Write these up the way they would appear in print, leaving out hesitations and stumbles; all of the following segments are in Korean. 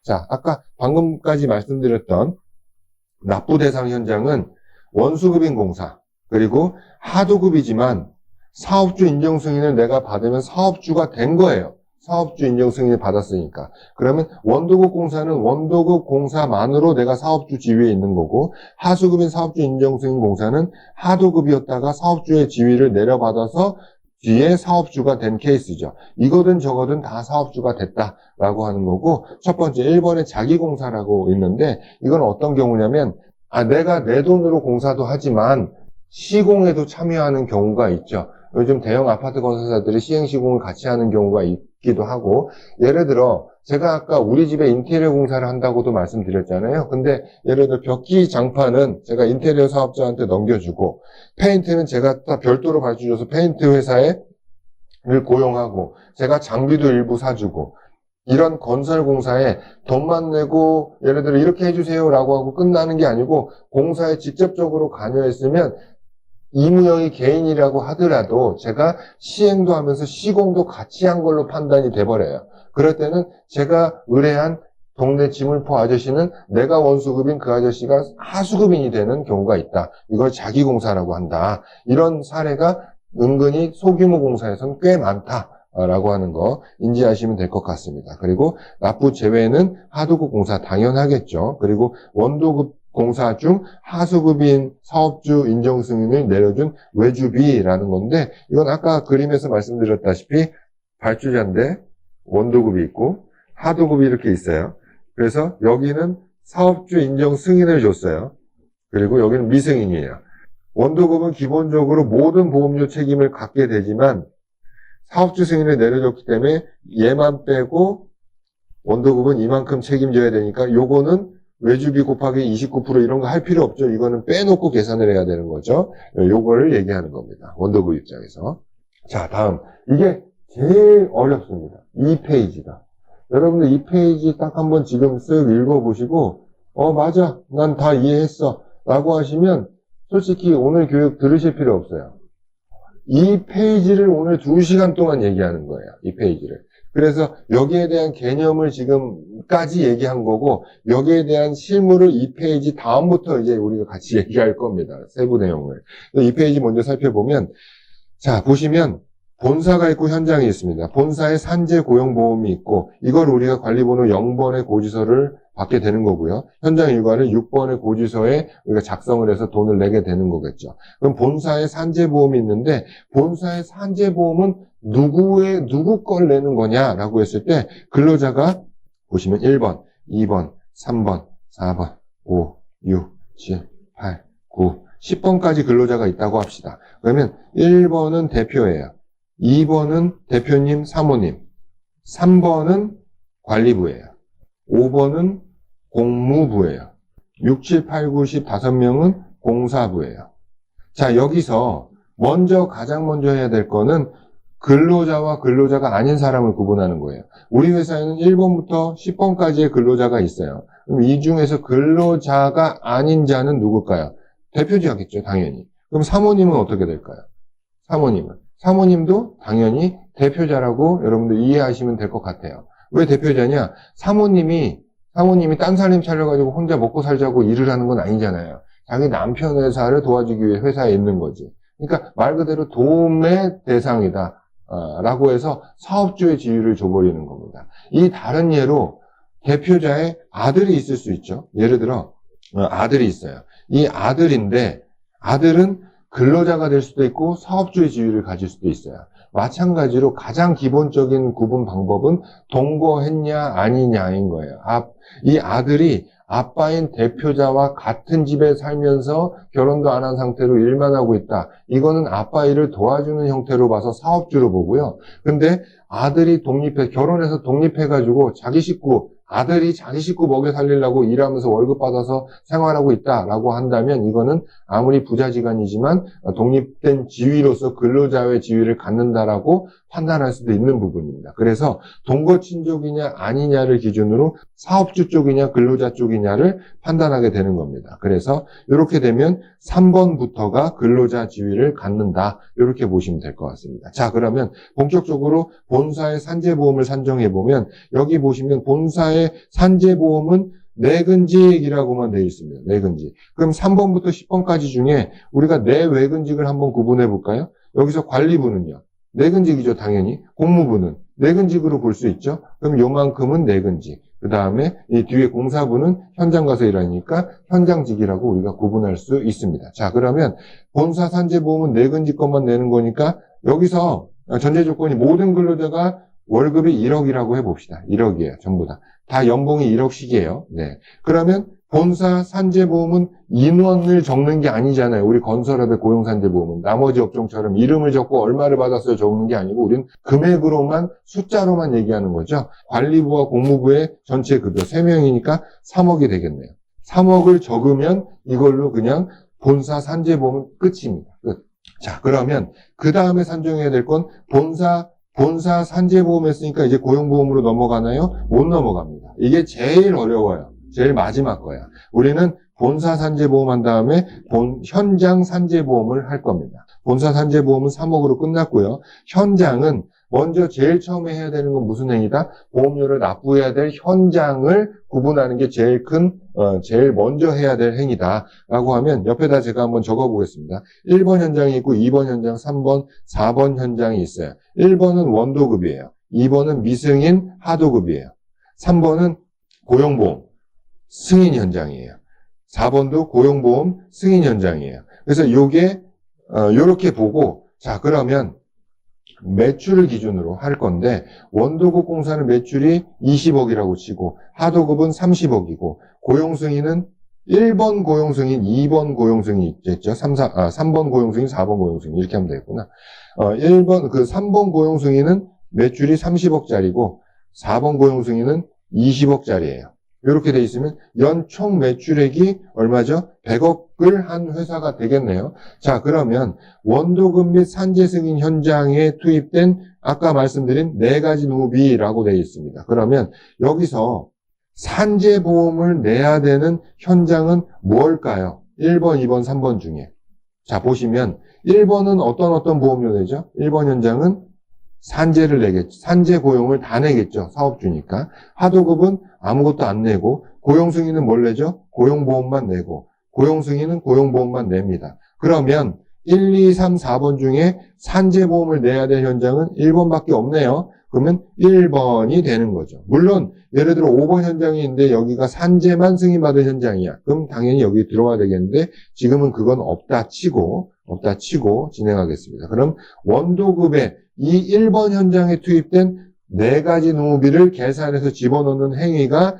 자, 아까 방금까지 말씀드렸던 납부 대상 현장은 원수급인 공사, 그리고 하도급이지만 사업주 인정 승인을 내가 받으면 사업주가 된 거예요. 사업주 인정 승인을 받았으니까. 그러면 원도급 공사는 원도급 공사만으로 내가 사업주 지위에 있는 거고, 하수급인 사업주 인정 승인 공사는 하도급이었다가 사업주의 지위를 내려받아서 뒤에 사업주가 된 케이스죠. 이거든 저거든 다 사업주가 됐다라고 하는 거고, 첫 번째 1번에 자기공사라고 있는데, 이건 어떤 경우냐면 내가 내 돈으로 공사도 하지만 시공에도 참여하는 경우가 있죠. 요즘 대형 아파트 건설사들이 시행시공을 같이 하는 경우가 있기도 하고, 예를 들어 제가 아까 우리 집에 인테리어 공사를 한다고도 말씀드렸잖아요. 근데 예를 들어 벽지 장판은 제가 인테리어 사업자한테 넘겨주고, 페인트는 제가 다 별도로 발주줘서 페인트 회사를 고용하고, 제가 장비도 일부 사주고, 이런 건설 공사에 돈만 내고 예를 들어 이렇게 해주세요 라고 하고 끝나는 게 아니고, 공사에 직접적으로 관여했으면 이무영이 개인이라고 하더라도 제가 시행도 하면서 시공도 같이 한 걸로 판단이 돼버려요. 그럴 때는 제가 의뢰한 동네 지물포 아저씨는 내가 원수급인 그 아저씨가 하수급인이 되는 경우가 있다. 이걸 자기공사라고 한다. 이런 사례가 은근히 소규모 공사에서는 꽤 많다라고 하는 거 인지하시면 될 것 같습니다. 그리고 납부 제외는 하도급 공사 당연하겠죠. 그리고 원도급 공사 중 하수급인 사업주 인정 승인을 내려준 외주비라는 건데, 이건 아까 그림에서 말씀드렸다시피 발주자인데 원도급이 있고 하도급이 이렇게 있어요. 그래서 여기는 사업주 인정 승인을 줬어요. 그리고 여기는 미승인이에요. 원도급은 기본적으로 모든 보험료 책임을 갖게 되지만 사업주 승인을 내려줬기 때문에 얘만 빼고 원도급은 이만큼 책임져야 되니까 요거는 외주비 곱하기 29% 이런 거 할 필요 없죠. 이거는 빼놓고 계산을 해야 되는 거죠. 요거를 얘기하는 겁니다. 원도급 입장에서. 자, 다음. 이게 제일 어렵습니다. 이 페이지가. 여러분들 이 페이지 딱 한번 지금 쓱 읽어보시고, 맞아. 난 다 이해했어. 라고 하시면 솔직히 오늘 교육 들으실 필요 없어요. 이 페이지를 오늘 2시간 동안 얘기하는 거예요. 이 페이지를. 그래서 여기에 대한 개념을 지금까지 얘기한 거고, 여기에 대한 실무를 이 페이지 다음부터 이제 우리가 같이 얘기할 겁니다. 세부 내용을. 이 페이지 먼저 살펴보면, 자, 보시면 본사가 있고 현장이 있습니다. 본사에 산재 고용보험이 있고, 이걸 우리가 관리번호 0번의 고지서를 받게 되는 거고요. 현장 일과를 6번의 고지서에 우리가 작성을 해서 돈을 내게 되는 거겠죠. 그럼 본사에 산재보험이 있는데, 본사의 산재보험은 누구 걸 내는 거냐라고 했을 때, 근로자가 보시면 1번, 2번, 3번, 4번, 5, 6, 7, 8, 9, 10번까지 근로자가 있다고 합시다. 그러면 1번은 대표예요. 2번은 대표님, 사모님. 3번은 관리부예요. 5번은 공무부예요. 6, 7, 8, 9, 10 5명은 공사부예요. 자, 여기서 가장 먼저 해야 될 거는 근로자와 근로자가 아닌 사람을 구분하는 거예요. 우리 회사에는 1번부터 10번까지의 근로자가 있어요. 그럼 이 중에서 근로자가 아닌 자는 누굴까요? 대표자겠죠, 당연히. 그럼 사모님은 어떻게 될까요? 사모님도 당연히 대표자라고 여러분들 이해하시면 될 것 같아요. 왜 대표자냐? 사모님이 딴 사람 차려가지고 혼자 먹고 살자고 일을 하는 건 아니잖아요. 자기 남편 회사를 도와주기 위해 회사에 있는 거지. 그러니까 말 그대로 도움의 대상이다. 라고 해서 사업주의 지위를 줘버리는 겁니다. 이 다른 예로 대표자의 아들이 있을 수 있죠. 예를 들어 아들이 있어요. 이 아들인데 아들은 근로자가 될 수도 있고 사업주의 지위를 가질 수도 있어요. 마찬가지로 가장 기본적인 구분 방법은 동거했냐 아니냐인 거예요. 이 아들이 아빠인 대표자와 같은 집에 살면서 결혼도 안 한 상태로 일만 하고 있다. 이거는 아빠 일을 도와주는 형태로 봐서 사업주로 보고요. 근데 아들이 결혼해서 독립해가지고 아들이 자기 식구 먹여 살리려고 일하면서 월급 받아서 생활하고 있다라고 한다면 이거는 아무리 부자지간이지만 독립된 지위로서 근로자의 지위를 갖는다라고 판단할 수도 있는 부분입니다. 그래서 동거친족이냐 아니냐를 기준으로 사업주 쪽이냐 근로자 쪽이냐를 판단하게 되는 겁니다. 그래서 이렇게 되면 3번부터가 근로자 지위를 갖는다. 이렇게 보시면 될 것 같습니다. 자, 그러면 본격적으로 본사의 산재보험을 산정해 보면 여기 보시면 본사의 본사의 산재보험은 내근직이라고만 되어 있습니다. 내근직. 그럼 3번부터 10번까지 중에 우리가 내외근직을 한번 구분해 볼까요? 여기서 관리부는요. 내근직이죠, 당연히. 공무부는 내근직으로 볼 수 있죠. 그럼 요만큼은 내근직. 그 다음에 이 뒤에 공사부는 현장 가서 일하니까 현장직이라고 우리가 구분할 수 있습니다. 자, 그러면 본사 산재보험은 내근직 것만 내는 거니까 여기서 전제 조건이 모든 근로자가 월급이 1억이라고 해봅시다. 1억이에요. 전부 다. 다 연봉이 1억씩이에요. 네. 그러면 본사 산재보험은 인원을 적는 게 아니잖아요. 우리 건설업의 고용산재보험은 나머지 업종처럼 이름을 적고 얼마를 받았어요 적는 게 아니고 우리는 금액으로만 숫자로만 얘기하는 거죠. 관리부와 공무부의 전체 급여 3명이니까 3억이 되겠네요. 3억을 적으면 이걸로 그냥 본사 산재보험은 끝입니다. 끝. 자, 그러면 그 다음에 산정해야 될 건 본사 산재보험 했으니까 이제 고용보험으로 넘어가나요? 못 넘어갑니다. 이게 제일 어려워요. 제일 마지막 거야. 우리는 본사 산재보험 한 다음에 현장 산재보험을 할 겁니다. 본사 산재보험은 3억으로 끝났고요. 현장은 먼저 제일 처음에 해야 되는 건 무슨 행위다? 보험료를 납부해야 될 현장을 구분하는 게 제일 먼저 해야 될 행위다라고 하면 옆에다 제가 한번 적어보겠습니다. 1번 현장이 있고 2번 현장, 3번, 4번 현장이 있어요. 1번은 원도급이에요. 2번은 미승인 하도급이에요. 3번은 고용보험 승인 현장이에요. 4번도 고용보험 승인 현장이에요. 그래서 요게 요렇게 보고 자 그러면 매출을 기준으로 할 건데 원도급 공사는 매출이 20억이라고 치고 하도급은 30억이고 고용승인은 1번 고용승인, 2번 고용승인 있겠죠. 3번 고용승인, 4번 고용승인 이렇게 하면 되겠구나. 3번 고용승인은 매출이 30억짜리고 4번 고용승인은 20억짜리예요. 이렇게 돼 있으면 연총 매출액이 얼마죠? 100억을 한 회사가 되겠네요. 자, 그러면 원도급 및 산재 승인 현장에 투입된 아까 말씀드린 4가지 노비라고 되어 있습니다. 그러면 여기서 산재보험을 내야 되는 현장은 뭘까요? 1번, 2번, 3번 중에. 자, 보시면 1번은 어떤 보험료 내죠? 1번 현장은 산재를 내겠죠. 산재 고용을 다 내겠죠. 사업주니까. 하도급은 아무것도 안 내고 고용승인은 뭘 내죠? 고용보험만 내고 고용승인은 고용보험만 냅니다. 그러면 1, 2, 3, 4번 중에 산재보험을 내야 될 현장은 1번밖에 없네요. 그러면 1번이 되는 거죠. 물론 예를 들어 5번 현장이 있는데 여기가 산재만 승인받은 현장이야. 그럼 당연히 여기 들어와야 되겠는데 지금은 그건 없다 치고 진행하겠습니다. 그럼 원도급에 이 1번 현장에 투입된 4가지 노비를 계산해서 집어넣는 행위가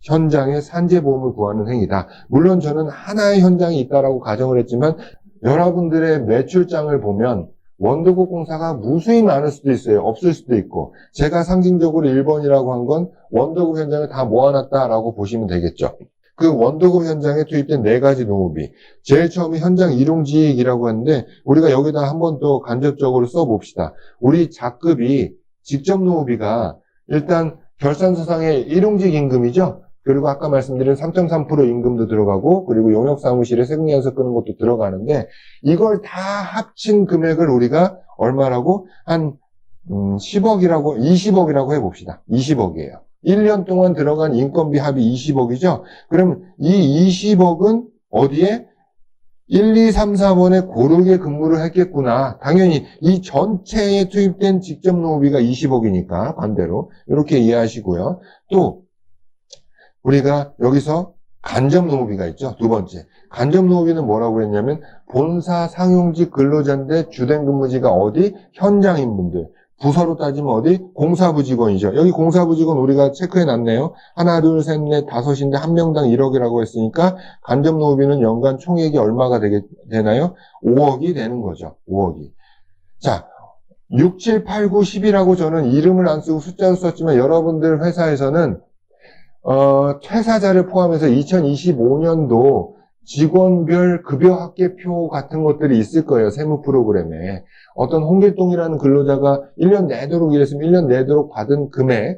현장의 산재보험을 구하는 행위다. 물론 저는 하나의 현장이 있다라고 가정을 했지만 여러분들의 매출장을 보면 원도급 공사가 무수히 많을 수도 있어요. 없을 수도 있고 제가 상징적으로 1번이라고 한 건 원도급 현장을 다 모아놨다라고 보시면 되겠죠. 그 원도급 현장에 투입된 4가지 노무비. 제일 처음에 현장 일용직이라고 하는데 우리가 여기다 한 번 더 간접적으로 써봅시다. 우리 작급이 직접 노무비가 일단 결산서상의 일용직 임금이죠. 그리고 아까 말씀드린 3.3% 임금도 들어가고 그리고 용역사무실에 세금연서 끄는 것도 들어가는데 이걸 다 합친 금액을 우리가 얼마라고? 한 10억이라고 20억이라고 해봅시다. 20억이에요. 1년 동안 들어간 인건비 합이 20억이죠. 그럼 이 20억은 어디에? 1, 2, 3, 4번에 고르게 근무를 했겠구나. 당연히 이 전체에 투입된 직접 노무비가 20억이니까 반대로 이렇게 이해하시고요. 또 우리가 여기서 간접 노무비가 있죠. 두 번째. 간접 노무비는 뭐라고 했냐면 본사 상용직 근로자인데 주된 근무지가 어디? 현장인 분들. 부서로 따지면 어디? 공사부 직원이죠. 여기 공사부 직원 우리가 체크해놨네요. 하나, 둘, 셋, 넷, 다섯인데 한 명당 1억이라고 했으니까 간접 노무비는 연간 총액이 얼마가 되나요? 5억이 되는 거죠. 5억이. 자, 6, 7, 8, 9, 10이라고 저는 이름을 안 쓰고 숫자로 썼지만 여러분들 회사에서는 퇴사자를 포함해서 2025년도 직원별 급여 합계표 같은 것들이 있을 거예요. 세무 프로그램에. 어떤 홍길동이라는 근로자가 1년 내도록 일했으면 1년 내도록 받은 금액이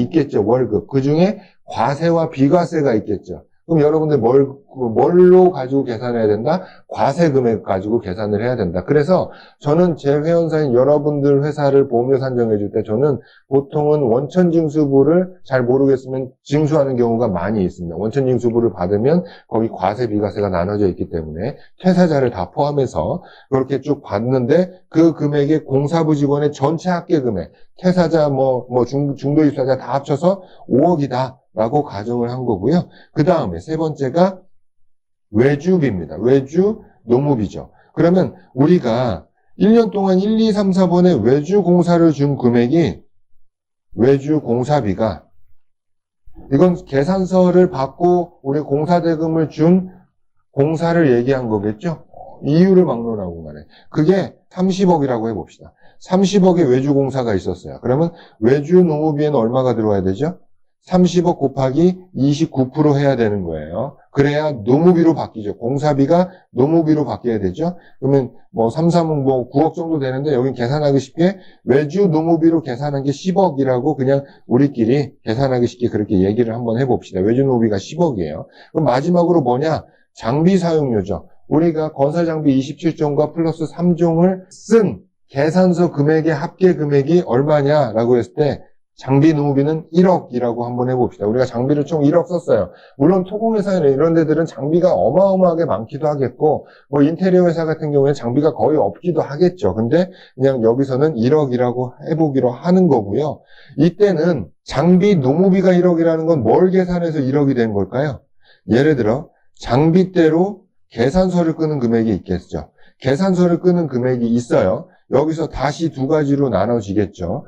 있겠죠. 월급. 그 중에 과세와 비과세가 있겠죠. 그럼 여러분들 뭘로 가지고 계산해야 된다? 과세 금액 가지고 계산을 해야 된다. 그래서 저는 제 회원사인 여러분들 회사를 보험료 산정해 줄 때 저는 보통은 원천징수부를 잘 모르겠으면 징수하는 경우가 많이 있습니다. 원천징수부를 받으면 거기 과세 비과세가 나눠져 있기 때문에 퇴사자를 다 포함해서 그렇게 쭉 받는데 그 금액이 공사부 직원의 전체 합계 금액, 퇴사자 중도 입사자 다 합쳐서 5억이다 라고 가정을 한 거고요. 그 다음에 세 번째가 외주비입니다. 외주 노무비죠. 그러면 우리가 1년 동안 1, 2, 3, 4번에 외주 공사를 준 금액이 외주 공사비가 이건 계산서를 받고 우리 공사대금을 준 공사를 얘기한 거겠죠? 이유를 막론하고 말해. 그게 30억이라고 해봅시다. 30억의 외주 공사가 있었어요. 그러면 외주 노무비에는 얼마가 들어와야 되죠? 30억 곱하기 29% 해야 되는 거예요. 그래야 노무비로 바뀌죠. 공사비가 노무비로 바뀌어야 되죠. 그러면 3, 3은 9억 정도 되는데 여긴 계산하기 쉽게 외주 노무비로 계산한 게 10억이라고 그냥 우리끼리 계산하기 쉽게 그렇게 얘기를 한번 해봅시다. 외주 노무비가 10억이에요. 그럼 마지막으로 뭐냐? 장비 사용료죠. 우리가 건설장비 27종과 플러스 3종을 쓴 계산서 금액의 합계 금액이 얼마냐라고 했을 때 장비 노무비는 1억이라고 한번 해봅시다. 우리가 장비를 총 1억 썼어요. 물론 토공회사나 이런 데들은 장비가 어마어마하게 많기도 하겠고 인테리어 회사 같은 경우에는 장비가 거의 없기도 하겠죠. 근데 그냥 여기서는 1억이라고 해보기로 하는 거고요. 이때는 장비 노무비가 1억이라는 건 뭘 계산해서 1억이 된 걸까요? 예를 들어 장비대로 계산서를 끄는 금액이 있겠죠. 계산서를 끄는 금액이 있어요. 여기서 다시 두 가지로 나눠지겠죠.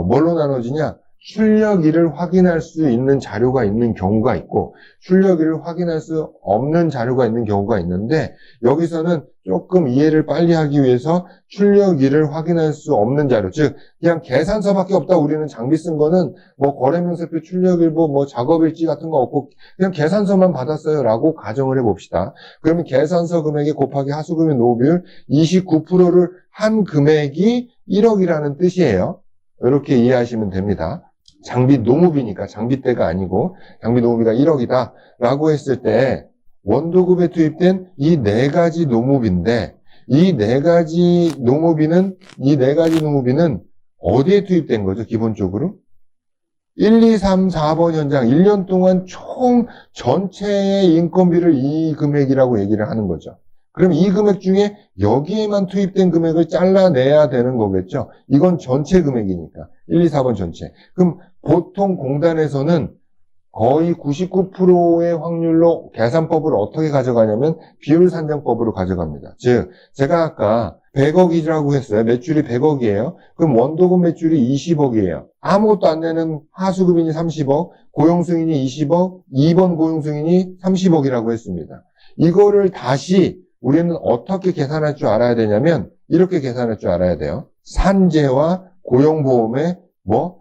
뭘로 나눠지냐? 출력일을 확인할 수 있는 자료가 있는 경우가 있고 출력일을 확인할 수 없는 자료가 있는 경우가 있는데 여기서는 조금 이해를 빨리 하기 위해서 출력일을 확인할 수 없는 자료, 즉 그냥 계산서밖에 없다. 우리는 장비 쓴 거는 거래명세표, 출력일보, 작업일지 같은 거 없고 그냥 계산서만 받았어요 라고 가정을 해봅시다. 그러면 계산서 금액이 곱하기 하수금의 노후비율 29%를 한 금액이 1억이라는 뜻이에요. 이렇게 이해하시면 됩니다. 장비 노무비니까 장비대가 아니고 장비 노무비가 1억이다 라고 했을 때 원도급에 투입된 이 네 가지 노무비인데 이 네 가지 노무비는 어디에 투입된 거죠? 기본적으로 1, 2, 3, 4번 현장 1년 동안 총 전체의 인건비를 이 금액이라고 얘기를 하는 거죠. 그럼 이 금액 중에 여기에만 투입된 금액을 잘라내야 되는 거겠죠. 이건 전체 금액이니까 1, 2, 4번 전체. 그럼 보통 공단에서는 거의 99%의 확률로 계산법을 어떻게 가져가냐면 비율 산정법으로 가져갑니다. 즉 제가 아까 100억이라고 했어요. 매출이 100억이에요. 그럼 원도금 매출이 20억이에요. 아무것도 안 내는 하수급인이 30억, 고용승인이 20억, 2번 고용승인이 30억이라고 했습니다. 이거를 다시 우리는 어떻게 계산할 줄 알아야 되냐면 이렇게 계산할 줄 알아야 돼요. 산재와 고용보험의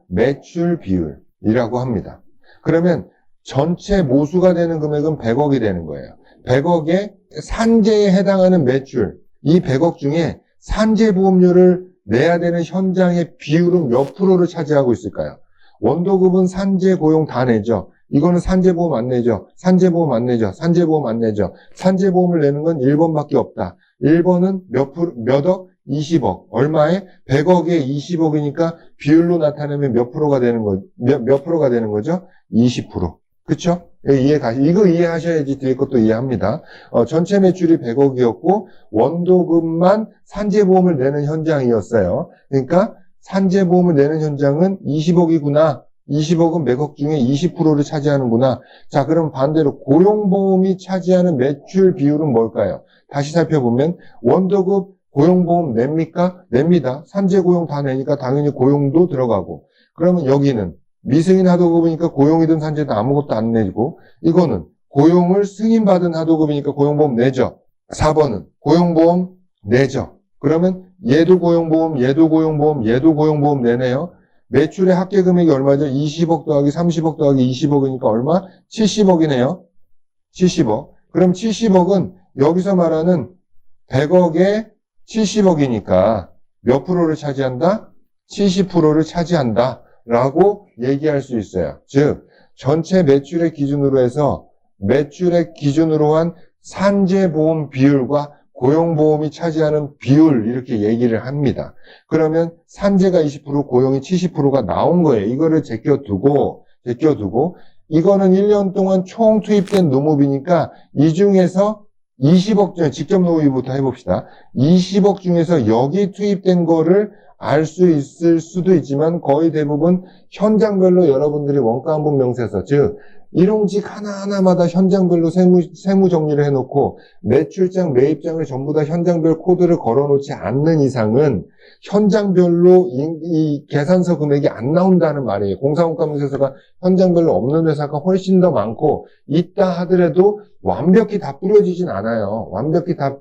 매출 비율이라고 합니다. 그러면 전체 모수가 되는 금액은 100억이 되는 거예요. 100억에 산재에 해당하는 매출, 이 100억 중에 산재보험료를 내야 되는 현장의 비율은 몇 프로를 차지하고 있을까요? 원도급은 산재, 고용 다 내죠. 이거는 산재보험 안 내죠. 산재보험 안 내죠. 산재보험 안 내죠. 산재보험을 내는 건 1번밖에 없다. 1번은 몇 억? 20억. 얼마에? 100억에 20억이니까 비율로 나타내면 몇 프로가 되는 거죠? 20%. 그쵸? 이거 이해하셔야지 뒤에 것도 이해합니다. 전체 매출이 100억이었고, 원도급만 산재보험을 내는 현장이었어요. 그러니까, 산재보험을 내는 현장은 20억이구나. 20억은 100억 중에 20%를 차지하는구나. 자, 그럼 반대로 고용보험이 차지하는 매출 비율은 뭘까요? 다시 살펴보면 원도급 고용보험 냅니까? 냅니다. 산재고용 다 내니까 당연히 고용도 들어가고. 그러면 여기는 미승인 하도급이니까 고용이든 산재든 아무것도 안 내고 이거는 고용을 승인받은 하도급이니까 고용보험 내죠. 4번은 고용보험 내죠. 그러면 얘도 고용보험, 얘도 고용보험, 얘도 고용보험 내네요. 매출의 합계 금액이 얼마죠? 20억 더하기 30억 더하기 20억이니까 얼마? 70억이네요. 70억. 그럼 70억은 여기서 말하는 100억에 70억이니까 몇 프로를 차지한다? 70%를 차지한다. 라고 얘기할 수 있어요. 즉, 전체 매출의 기준으로 해서 매출액 기준으로 한 산재보험 비율과 고용보험이 차지하는 비율 이렇게 얘기를 합니다. 그러면 산재가 20%, 고용이 70%가 나온 거예요. 이거를 제껴두고 이거는 1년 동안 총 투입된 노무비니까 이 중에서 20억 중, 직접 노무비부터 해봅시다. 20억 중에서 여기 투입된 거를 알 수 있을 수도 있지만 거의 대부분 현장별로 여러분들이 원가환분 명세서, 즉 일용직 하나하나마다 현장별로 세무 정리를 해놓고 매출장, 매입장을 전부 다 현장별 코드를 걸어놓지 않는 이상은 현장별로 이 계산서 금액이 안 나온다는 말이에요. 공사원가 명세서가 현장별로 없는 회사가 훨씬 더 많고 있다 하더라도 완벽히 다 뿌려지진 않아요. 완벽히 다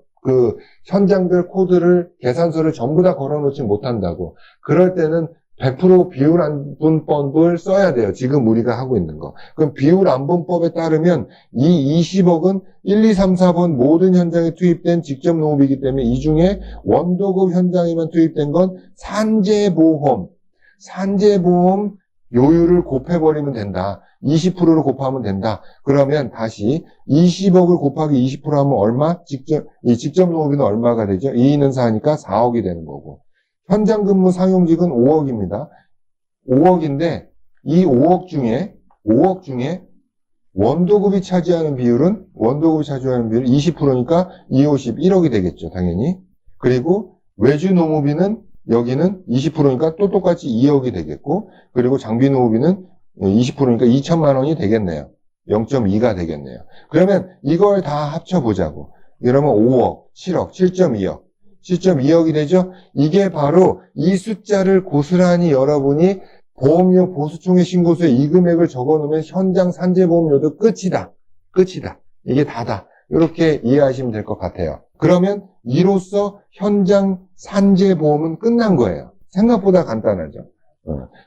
현장별 코드를 계산서를 전부 다 걸어놓지 못한다고. 그럴 때는 100% 비율안분법을 써야 돼요. 지금 우리가 하고 있는 거. 그럼 비율안분법에 따르면 이 20억은 1, 2, 3, 4번 모든 현장에 투입된 직접 노무비이기 때문에 이 중에 원도급 현장에만 투입된 건 산재보험 요율을 곱해버리면 된다. 20%를 곱하면 된다. 그러면 다시 20억을 곱하기 20% 하면 얼마? 직접 노무비는 얼마가 되죠? 2는 4니까 4억이 되는 거고. 현장 근무 상용직은 5억입니다. 5억인데 이 5억 중에 원도급이 차지하는 비율은 20%니까 2, 50, 1억이 되겠죠. 당연히. 그리고 외주 노무비는 여기는 20%니까 또 똑같이 2억이 되겠고, 그리고 장비 노무비는 20%니까 2천만 원이 되겠네요. 0.2가 되겠네요. 그러면 이걸 다 합쳐보자고. 이러면 5억, 7억, 7.2억. 7.2억이 되죠? 이게 바로 이 숫자를 고스란히 여러분이 보험료 보수총회 신고서에 이 금액을 적어놓으면 현장 산재보험료도 끝이다. 이게 다다. 이렇게 이해하시면 될 것 같아요. 그러면 이로써 현장 산재보험은 끝난 거예요. 생각보다 간단하죠.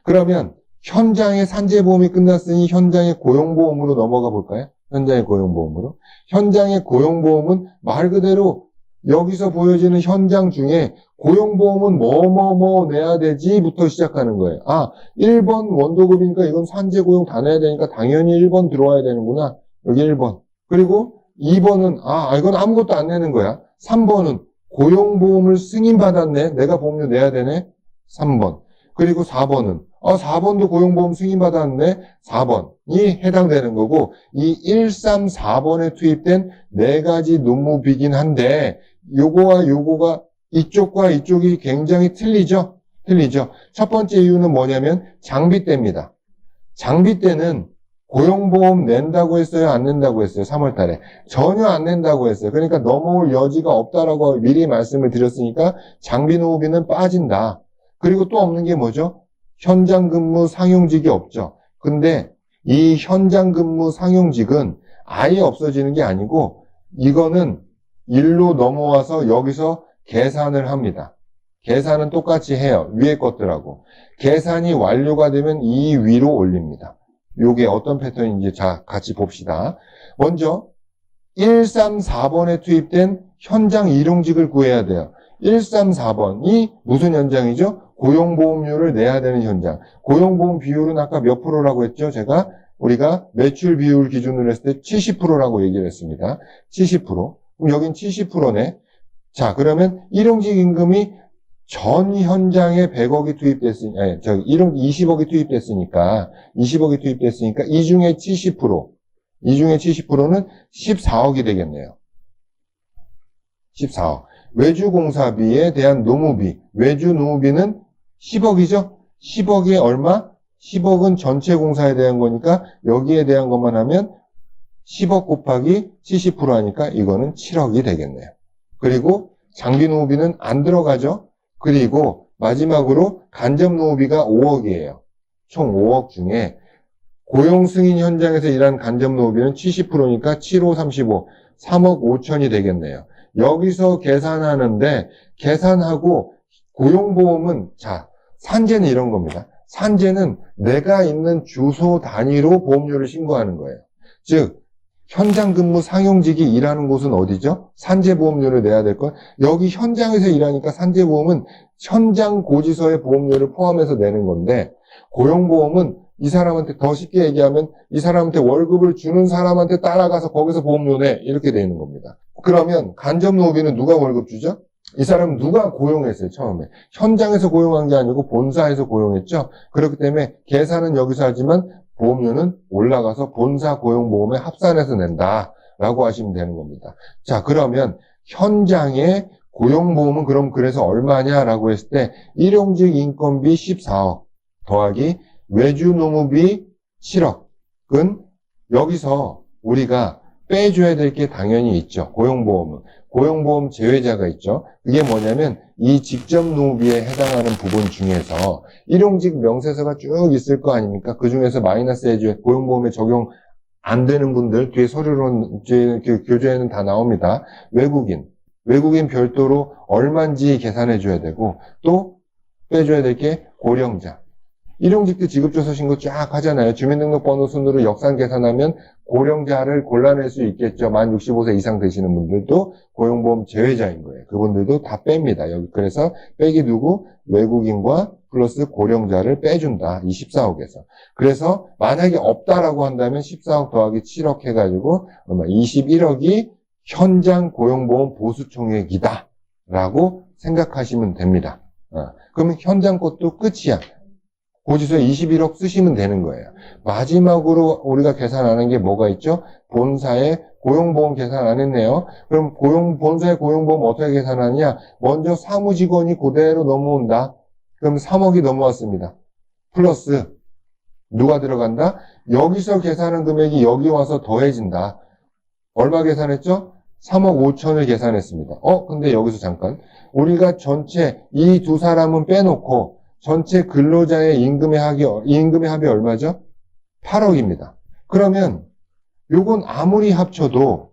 그러면 현장의 산재보험이 끝났으니 현장의 고용보험으로 넘어가 볼까요? 현장의 고용보험으로. 현장의 고용보험은 말 그대로 여기서 보여지는 현장 중에 고용보험은 뭐 내야 되지부터 시작하는 거예요. 1번 원도급이니까 이건 산재고용 다 내야 되니까 당연히 1번 들어와야 되는구나. 여기 1번. 그리고 2번은 이건 아무것도 안 내는 거야. 3번은 고용보험을 승인받았네. 내가 보험료 내야 되네. 3번. 그리고 4번은 4번도 고용보험 승인받았네. 4번이 해당되는 거고, 이 1, 3, 4번에 투입된 4가지 노무비긴 한데 요거와 요거가 이쪽과 이쪽이 굉장히 틀리죠? 첫 번째 이유는 뭐냐면 장비대입니다. 장비대는 고용보험 낸다고 했어요? 안 낸다고 했어요? 3월 달에. 전혀 안 낸다고 했어요. 그러니까 넘어올 여지가 없다라고 미리 말씀을 드렸으니까 장비 노무비는 빠진다. 그리고 또 없는 게 뭐죠? 현장 근무 상용직이 없죠. 근데 이 현장 근무 상용직은 아예 없어지는 게 아니고 이거는 일로 넘어와서 여기서 계산을 합니다. 계산은 똑같이 해요. 위에 것들하고. 계산이 완료가 되면 이 위로 올립니다. 요게 어떤 패턴인지 자 같이 봅시다. 먼저 1, 3, 4번에 투입된 현장 일용직을 구해야 돼요. 1, 3, 4번이 무슨 현장이죠? 고용보험료를 내야 되는 현장. 고용보험 비율은 아까 몇 프로라고 했죠? 우리가 매출 비율 기준으로 했을 때 70%라고 얘기를 했습니다. 70%. 그럼 여긴 70%네. 자, 그러면 일용직 임금이 전 현장에 100억이 투입됐으니까, 20억이 투입됐으니까, 이 중에 70%는 14억이 되겠네요. 14억. 외주공사비에 대한 노무비, 외주 노무비는 10억이죠? 10억에 얼마? 10억은 전체 공사에 대한 거니까 여기에 대한 것만 하면 10억 곱하기 70% 하니까 이거는 7억이 되겠네요. 그리고 장비 노무비는 안 들어가죠? 그리고 마지막으로 간접 노무비가 5억이에요. 총 5억 중에 고용 승인 현장에서 일한 간접 노무비는 70%니까 7, 5, 35, 3억 5천이 되겠네요. 여기서 계산하는데 계산하고 고용보험은 산재는 이런 겁니다. 산재는 내가 있는 주소 단위로 보험료를 신고하는 거예요. 즉 현장 근무 상용직이 일하는 곳은 어디죠? 산재보험료를 내야 될 것. 여기 현장에서 일하니까 산재보험은 현장 고지서의 보험료를 포함해서 내는 건데 고용보험은 이 사람한테 더 쉽게 얘기하면 이 사람한테 월급을 주는 사람한테 따라가서 거기서 보험료 내. 이렇게 되는 겁니다. 그러면 간접노비는 누가 월급 주죠? 이 사람은 누가 고용했어요, 처음에? 현장에서 고용한 게 아니고 본사에서 고용했죠? 그렇기 때문에 계산은 여기서 하지만 보험료는 올라가서 본사 고용보험에 합산해서 낸다. 라고 하시면 되는 겁니다. 자, 그러면 현장의 고용보험은 그럼 그래서 얼마냐라고 했을 때 일용직 인건비 14억 더하기 외주노무비 7억은 여기서 우리가 빼줘야 될 게 당연히 있죠. 고용보험은. 고용보험 제외자가 있죠. 그게 뭐냐면 이 직접노무비에 해당하는 부분 중에서 일용직 명세서가 쭉 있을 거 아닙니까? 그 중에서 마이너스 해줘야 고용보험에 적용 안 되는 분들 뒤에 서류로 교재에는 다 나옵니다. 외국인 별도로 얼마인지 계산해 줘야 되고 또 빼줘야 될 게 고령자. 일용직도 지급조서 신고 쫙 하잖아요. 주민등록번호 순으로 역산 계산하면 고령자를 골라낼 수 있겠죠. 만 65세 이상 되시는 분들도 고용보험 제외자인 거예요. 그분들도 다 뺍니다. 여기 그래서 빼기 두고 외국인과 플러스 고령자를 빼준다. 이 14억에서. 그래서 만약에 없다라고 한다면 14억 더하기 7억 해가지고 아마 21억이 현장 고용보험 보수총액이다. 라고 생각하시면 됩니다. 그러면 현장 것도 끝이야. 고지서에 21억 쓰시면 되는 거예요. 마지막으로 우리가 계산하는 게 뭐가 있죠? 본사의 고용보험 계산 안 했네요. 그럼 본사의 고용보험 어떻게 계산하느냐? 먼저 사무직원이 그대로 넘어온다. 그럼 3억이 넘어왔습니다. 플러스 누가 들어간다? 여기서 계산한 금액이 여기 와서 더해진다. 얼마 계산했죠? 3억 5천을 계산했습니다. 근데 여기서 잠깐. 우리가 전체 이 두 사람은 빼놓고 전체 근로자의 임금의 합이 얼마죠? 8억입니다. 그러면 요건 아무리 합쳐도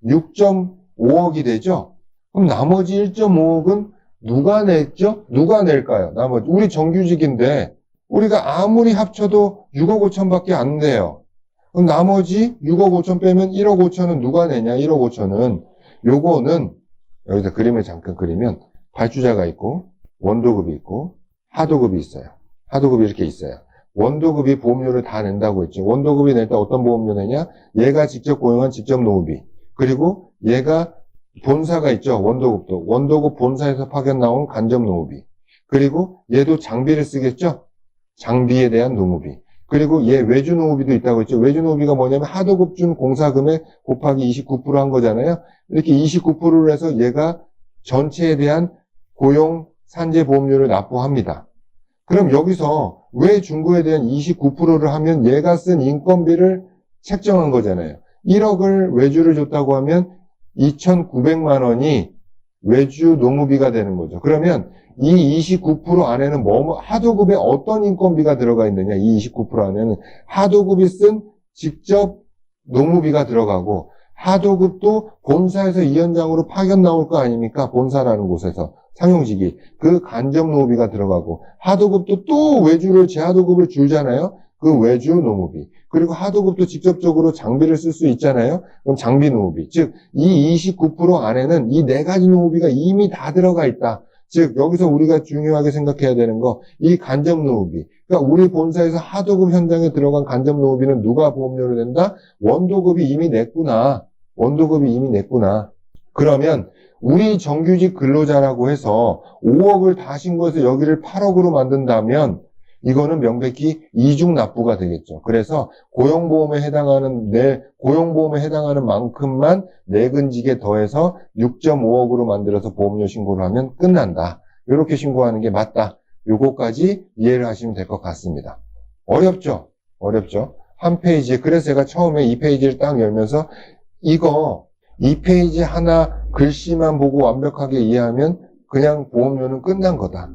6.5억이 되죠? 그럼 나머지 1.5억은 누가 냈죠? 누가 낼까요? 나머지 우리 정규직인데 우리가 아무리 합쳐도 6억 5천밖에 안 돼요. 그럼 나머지 6억 5천 빼면 1억 5천은 누가 내냐? 1억 5천은 요거는 여기서 그림을 잠깐 그리면 발주자가 있고 원도급이 있고 하도급이 있어요. 하도급이 이렇게 있어요. 원도급이 보험료를 다 낸다고 했죠. 원도급이 낼 때 어떤 보험료 내냐? 얘가 직접 고용한 직접 노무비. 그리고 얘가 본사가 있죠. 원도급도. 원도급 본사에서 파견 나온 간접 노무비. 그리고 얘도 장비를 쓰겠죠. 장비에 대한 노무비. 그리고 얘 외주 노무비도 있다고 했죠. 외주 노무비가 뭐냐면 하도급 준 공사금액 곱하기 29%한 거잖아요. 이렇게 29%를 해서 얘가 전체에 대한 고용 산재 보험료를 납부합니다. 그럼 여기서 왜 중고에 대한 29%를 하면 얘가 쓴 인건비를 책정한 거잖아요. 1억을 외주를 줬다고 하면 2,900만 원이 외주 노무비가 되는 거죠. 그러면 이 29% 안에는 하도급에 어떤 인건비가 들어가 있느냐? 이 29% 안에는 하도급이 쓴 직접 노무비가 들어가고 하도급도 본사에서 이 현장으로 파견 나올 거 아닙니까? 본사라는 곳에서. 상용직이 그 간접 노무비가 들어가고 하도급도 또 외주를 재하도급을 주잖아요. 그 외주 노무비 그리고 하도급도 직접적으로 장비를 쓸 수 있잖아요. 그럼 장비 노무비 즉 이 29% 안에는 이 네 가지 노무비가 이미 다 들어가 있다. 즉 여기서 우리가 중요하게 생각해야 되는 거 이 간접 노무비 그러니까 우리 본사에서 하도급 현장에 들어간 간접 노무비는 누가 보험료를 낸다? 원도급이 이미 냈구나. 원도급이 이미 냈구나. 그러면 우리 정규직 근로자라고 해서 5억을 다 신고해서 여기를 8억으로 만든다면 이거는 명백히 이중 납부가 되겠죠. 그래서 고용보험에 해당하는 만큼만 내근직에 더해서 6.5억으로 만들어서 보험료 신고를 하면 끝난다. 이렇게 신고하는 게 맞다. 요거까지 이해를 하시면 될 것 같습니다. 어렵죠? 어렵죠? 한 페이지에 그래서 제가 처음에 이 페이지를 딱 열면서 이 페이지 하나 글씨만 보고 완벽하게 이해하면 그냥 보험료는 끝난 거다.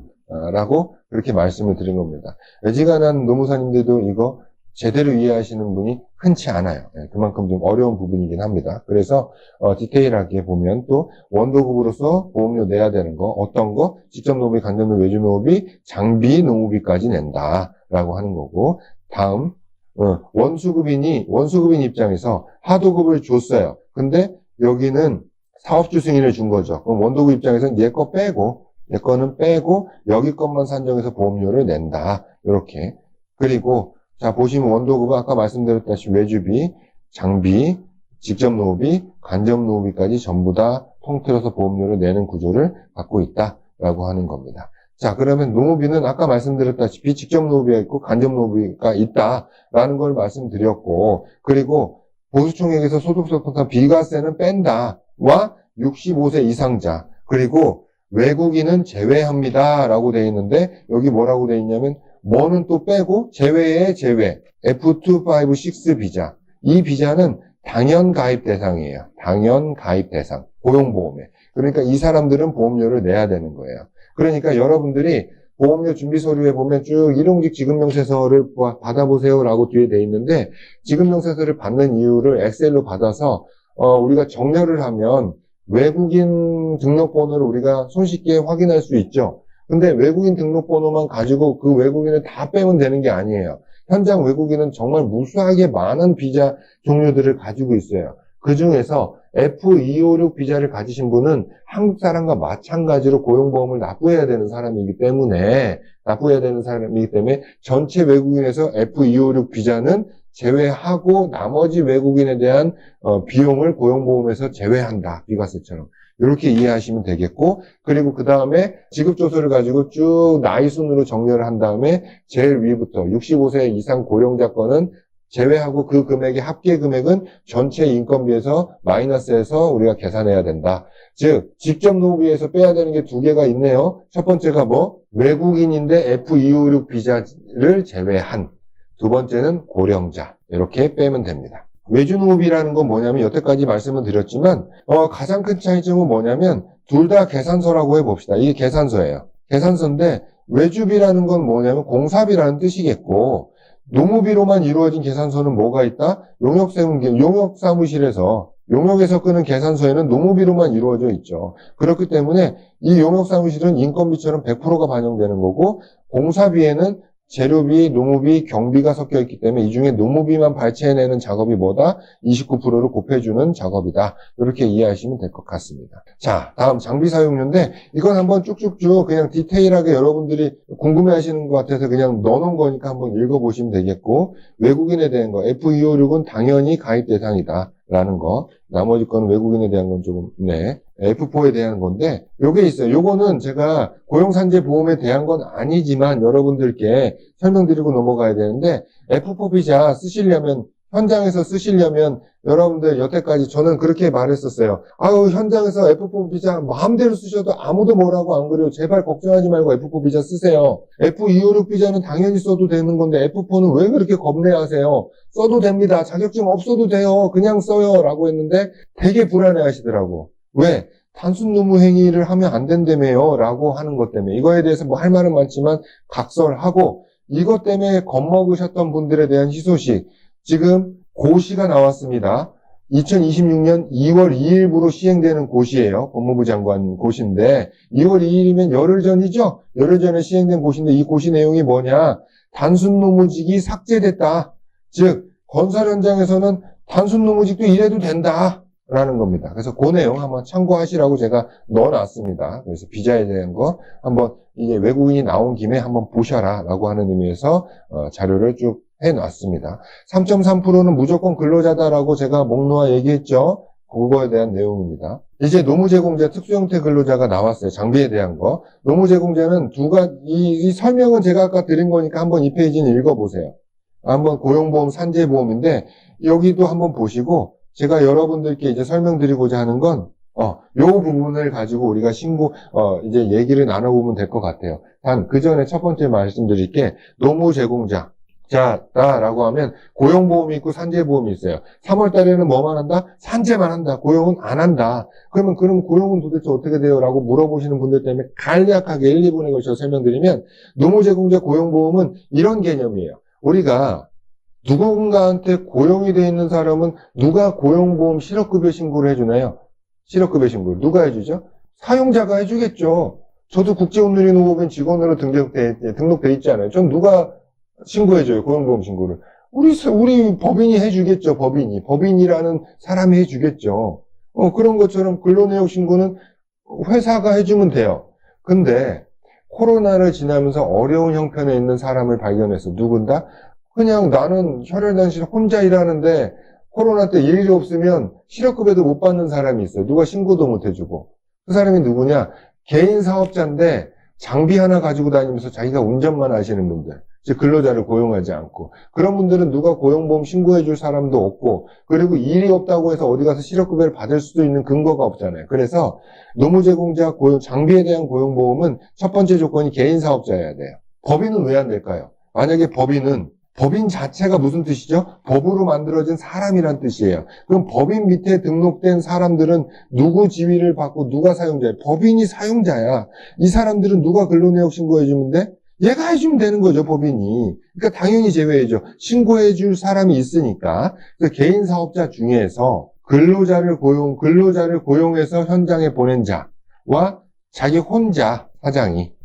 라고 그렇게 말씀을 드린 겁니다. 어지간한 노무사님들도 이거 제대로 이해하시는 분이 흔치 않아요. 그만큼 좀 어려운 부분이긴 합니다. 그래서 디테일하게 보면 또 원도급으로서 보험료 내야 되는 거 어떤 거? 직접 노무비, 간접 노무비, 외주 노무비, 장비 노무비까지 낸다. 라고 하는 거고 다음 원수급인 입장에서 하도급을 줬어요. 근데 여기는 사업주 승인을 준 거죠. 그럼 원도급 입장에서는 얘 거는 빼고 여기 것만 산정해서 보험료를 낸다. 이렇게. 그리고 자, 보시면 원도급은 아까 말씀드렸다시피 외주비, 장비, 직접 노후비, 간접 노후비까지 전부 다 통틀어서 보험료를 내는 구조를 갖고 있다라고 하는 겁니다. 자, 그러면 노후비는 아까 말씀드렸다시피 직접 노후비가 있고 간접 노후비가 있다라는 걸 말씀드렸고, 그리고 보수총액에서 소득세부터 비과세는 뺀다와 65세 이상자, 그리고 외국인은 제외합니다라고 되어 있는데 여기 뭐라고 되어 있냐면 뭐는 또 빼고 제외의 제외, F256 비자. 이 비자는 당연 가입 대상이에요. 당연 가입 대상. 고용보험에. 그러니까 이 사람들은 보험료를 내야 되는 거예요. 그러니까 여러분들이 보험료 준비 서류에 보면 쭉 일용직 지급명세서를 받아보세요라고 뒤에 돼 있는데 지급명세서를 받는 이유를 엑셀로 받아서 우리가 정렬을 하면 외국인 등록번호를 우리가 손쉽게 확인할 수 있죠. 근데 외국인 등록번호만 가지고 그 외국인을 다 빼면 되는 게 아니에요. 현장 외국인은 정말 무수하게 많은 비자 종류들을 가지고 있어요. 그 중에서 F256 비자를 가지신 분은 한국 사람과 마찬가지로 고용보험을 납부해야 되는 사람이기 때문에 전체 외국인에서 F256 비자는 제외하고 나머지 외국인에 대한 비용을 고용보험에서 제외한다. 비과세처럼. 이렇게 이해하시면 되겠고, 그리고 그 다음에 지급조서를 가지고 쭉 나이 순으로 정렬을 한 다음에 제일 위부터 65세 이상 고령자 거는 제외하고 그 금액의 합계 금액은 전체 인건비에서 마이너스해서 우리가 계산해야 된다. 즉 직접 노후비에서 빼야 되는 게 두 개가 있네요. 첫 번째가 외국인인데 F256 비자를 제외한. 두 번째는 고령자. 이렇게 빼면 됩니다. 외주노후비라는 건 뭐냐면 여태까지 말씀을 드렸지만 가장 큰 차이점은 뭐냐면 둘 다 계산서라고 해봅시다. 이게 계산서예요. 계산서인데 외주비라는 건 뭐냐면 공사비라는 뜻이겠고 노무비로만 이루어진 계산서는 뭐가 있다? 용역사무실에서 용역에서 끄는 계산서에는 노무비로만 이루어져 있죠. 그렇기 때문에 이 용역사무실은 인건비처럼 100%가 반영되는 거고 공사비에는 재료비, 노무비, 경비가 섞여 있기 때문에 이 중에 노무비만 발췌해내는 작업이 뭐다? 29%를 곱해주는 작업이다. 이렇게 이해하시면 될 것 같습니다. 자, 다음 장비 사용료인데 이건 한번 쭉쭉쭉 그냥 디테일하게 여러분들이 궁금해하시는 것 같아서 그냥 넣어놓은 거니까 한번 읽어보시면 되겠고 외국인에 대한 거 F256은 당연히 가입 대상이다. 라는 거. 나머지 거는 외국인에 대한 건 조금, F4에 대한 건데, 요게 있어요. 요거는 제가 고용산재 보험에 대한 건 아니지만 여러분들께 설명드리고 넘어가야 되는데, F4 비자 현장에서 쓰시려면 여러분들 여태까지 저는 그렇게 말했었어요. 현장에서 F4 비자 마음대로 쓰셔도 아무도 뭐라고 안 그래요. 제발 걱정하지 말고 F4 비자 쓰세요. F256 비자는 당연히 써도 되는 건데 F4는 왜 그렇게 겁내하세요? 써도 됩니다. 자격증 없어도 돼요. 그냥 써요. 라고 했는데 되게 불안해 하시더라고. 왜? 단순 노무 행위를 하면 안 된다며요. 라고 하는 것 때문에. 이거에 대해서 뭐 할 말은 많지만 각설하고 이것 때문에 겁먹으셨던 분들에 대한 희소식. 지금 고시가 나왔습니다. 2026년 2월 2일부로 시행되는 고시예요. 법무부 장관 고시인데 2월 2일이면 열흘 전이죠. 열흘 전에 시행된 고시인데 이 고시 내용이 뭐냐. 단순 노무직이 삭제됐다. 즉 건설 현장에서는 단순 노무직도 일해도 된다. 라는 겁니다. 그래서 그 내용 한번 참고하시라고 제가 넣어놨습니다. 그래서 비자에 대한 거 한번 이제 외국인이 나온 김에 한번 보셔라 라고 하는 의미에서 자료를 쭉 해놨습니다. 3.3%는 무조건 근로자다라고 제가 목놓아 얘기했죠. 그거에 대한 내용입니다. 이제 노무제공자 특수형태 근로자가 나왔어요. 장비에 대한 거. 노무제공자는 이 설명은 제가 아까 드린 거니까 한번 이 페이지는 읽어보세요. 한번 고용보험, 산재보험인데 여기도 한번 보시고 제가 여러분들께 이제 설명드리고자 하는 건 요 부분을 가지고 우리가 이제 얘기를 나눠보면 될 것 같아요. 단, 그 전에 첫 번째 말씀드릴 게 노무제공자. 라고 하면 고용보험이 있고 산재보험이 있어요. 3월 달에는 뭐만 한다? 산재만 한다. 고용은 안 한다. 그럼 고용은 도대체 어떻게 돼요? 라고 물어보시는 분들 때문에 간략하게 1, 2분에 걸쳐 설명드리면 노무제공자 고용보험은 이런 개념이에요. 우리가 누군가한테 고용이 돼 있는 사람은 누가 고용보험 실업급여 신고를 해주나요? 실업급여 신고를 누가 해주죠? 사용자가 해주겠죠. 저도 국제온누리노법인 직원으로 등록돼 있지 않아요. 전 누가 신고해줘요, 고용보험 신고를. 우리 법인이 해주겠죠, 법인이라는 사람이 해주겠죠. 그런 것처럼 근로내역 신고는 회사가 해주면 돼요. 근데, 코로나를 지나면서 어려운 형편에 있는 사람을 발견해서 누군가 그냥 나는 혈혈단신 혼자 일하는데 코로나 때 일이 없으면 실업급여도 못 받는 사람이 있어요. 누가 신고도 못 해주고. 그 사람이 누구냐? 개인 사업자인데 장비 하나 가지고 다니면서 자기가 운전만 하시는 분들. 즉 근로자를 고용하지 않고. 그런 분들은 누가 고용보험 신고해 줄 사람도 없고, 그리고 일이 없다고 해서 어디 가서 실업급여를 받을 수도 있는 근거가 없잖아요. 그래서 노무제공자 장비에 대한 고용보험은 첫 번째 조건이 개인 사업자여야 돼요. 법인은 왜 안 될까요? 만약에 법인 자체가 무슨 뜻이죠? 법으로 만들어진 사람이란 뜻이에요. 그럼 법인 밑에 등록된 사람들은 누구 지위를 받고 누가 사용자예요? 법인이 사용자야. 이 사람들은 누가 근로내역 신고해주면 돼? 얘가 해주면 되는 거죠, 법인이. 그러니까 당연히 제외해줘. 신고해줄 사람이 있으니까. 그래서 개인 사업자 중에서 근로자를 고용해서 현장에 보낸 자와 자기 혼자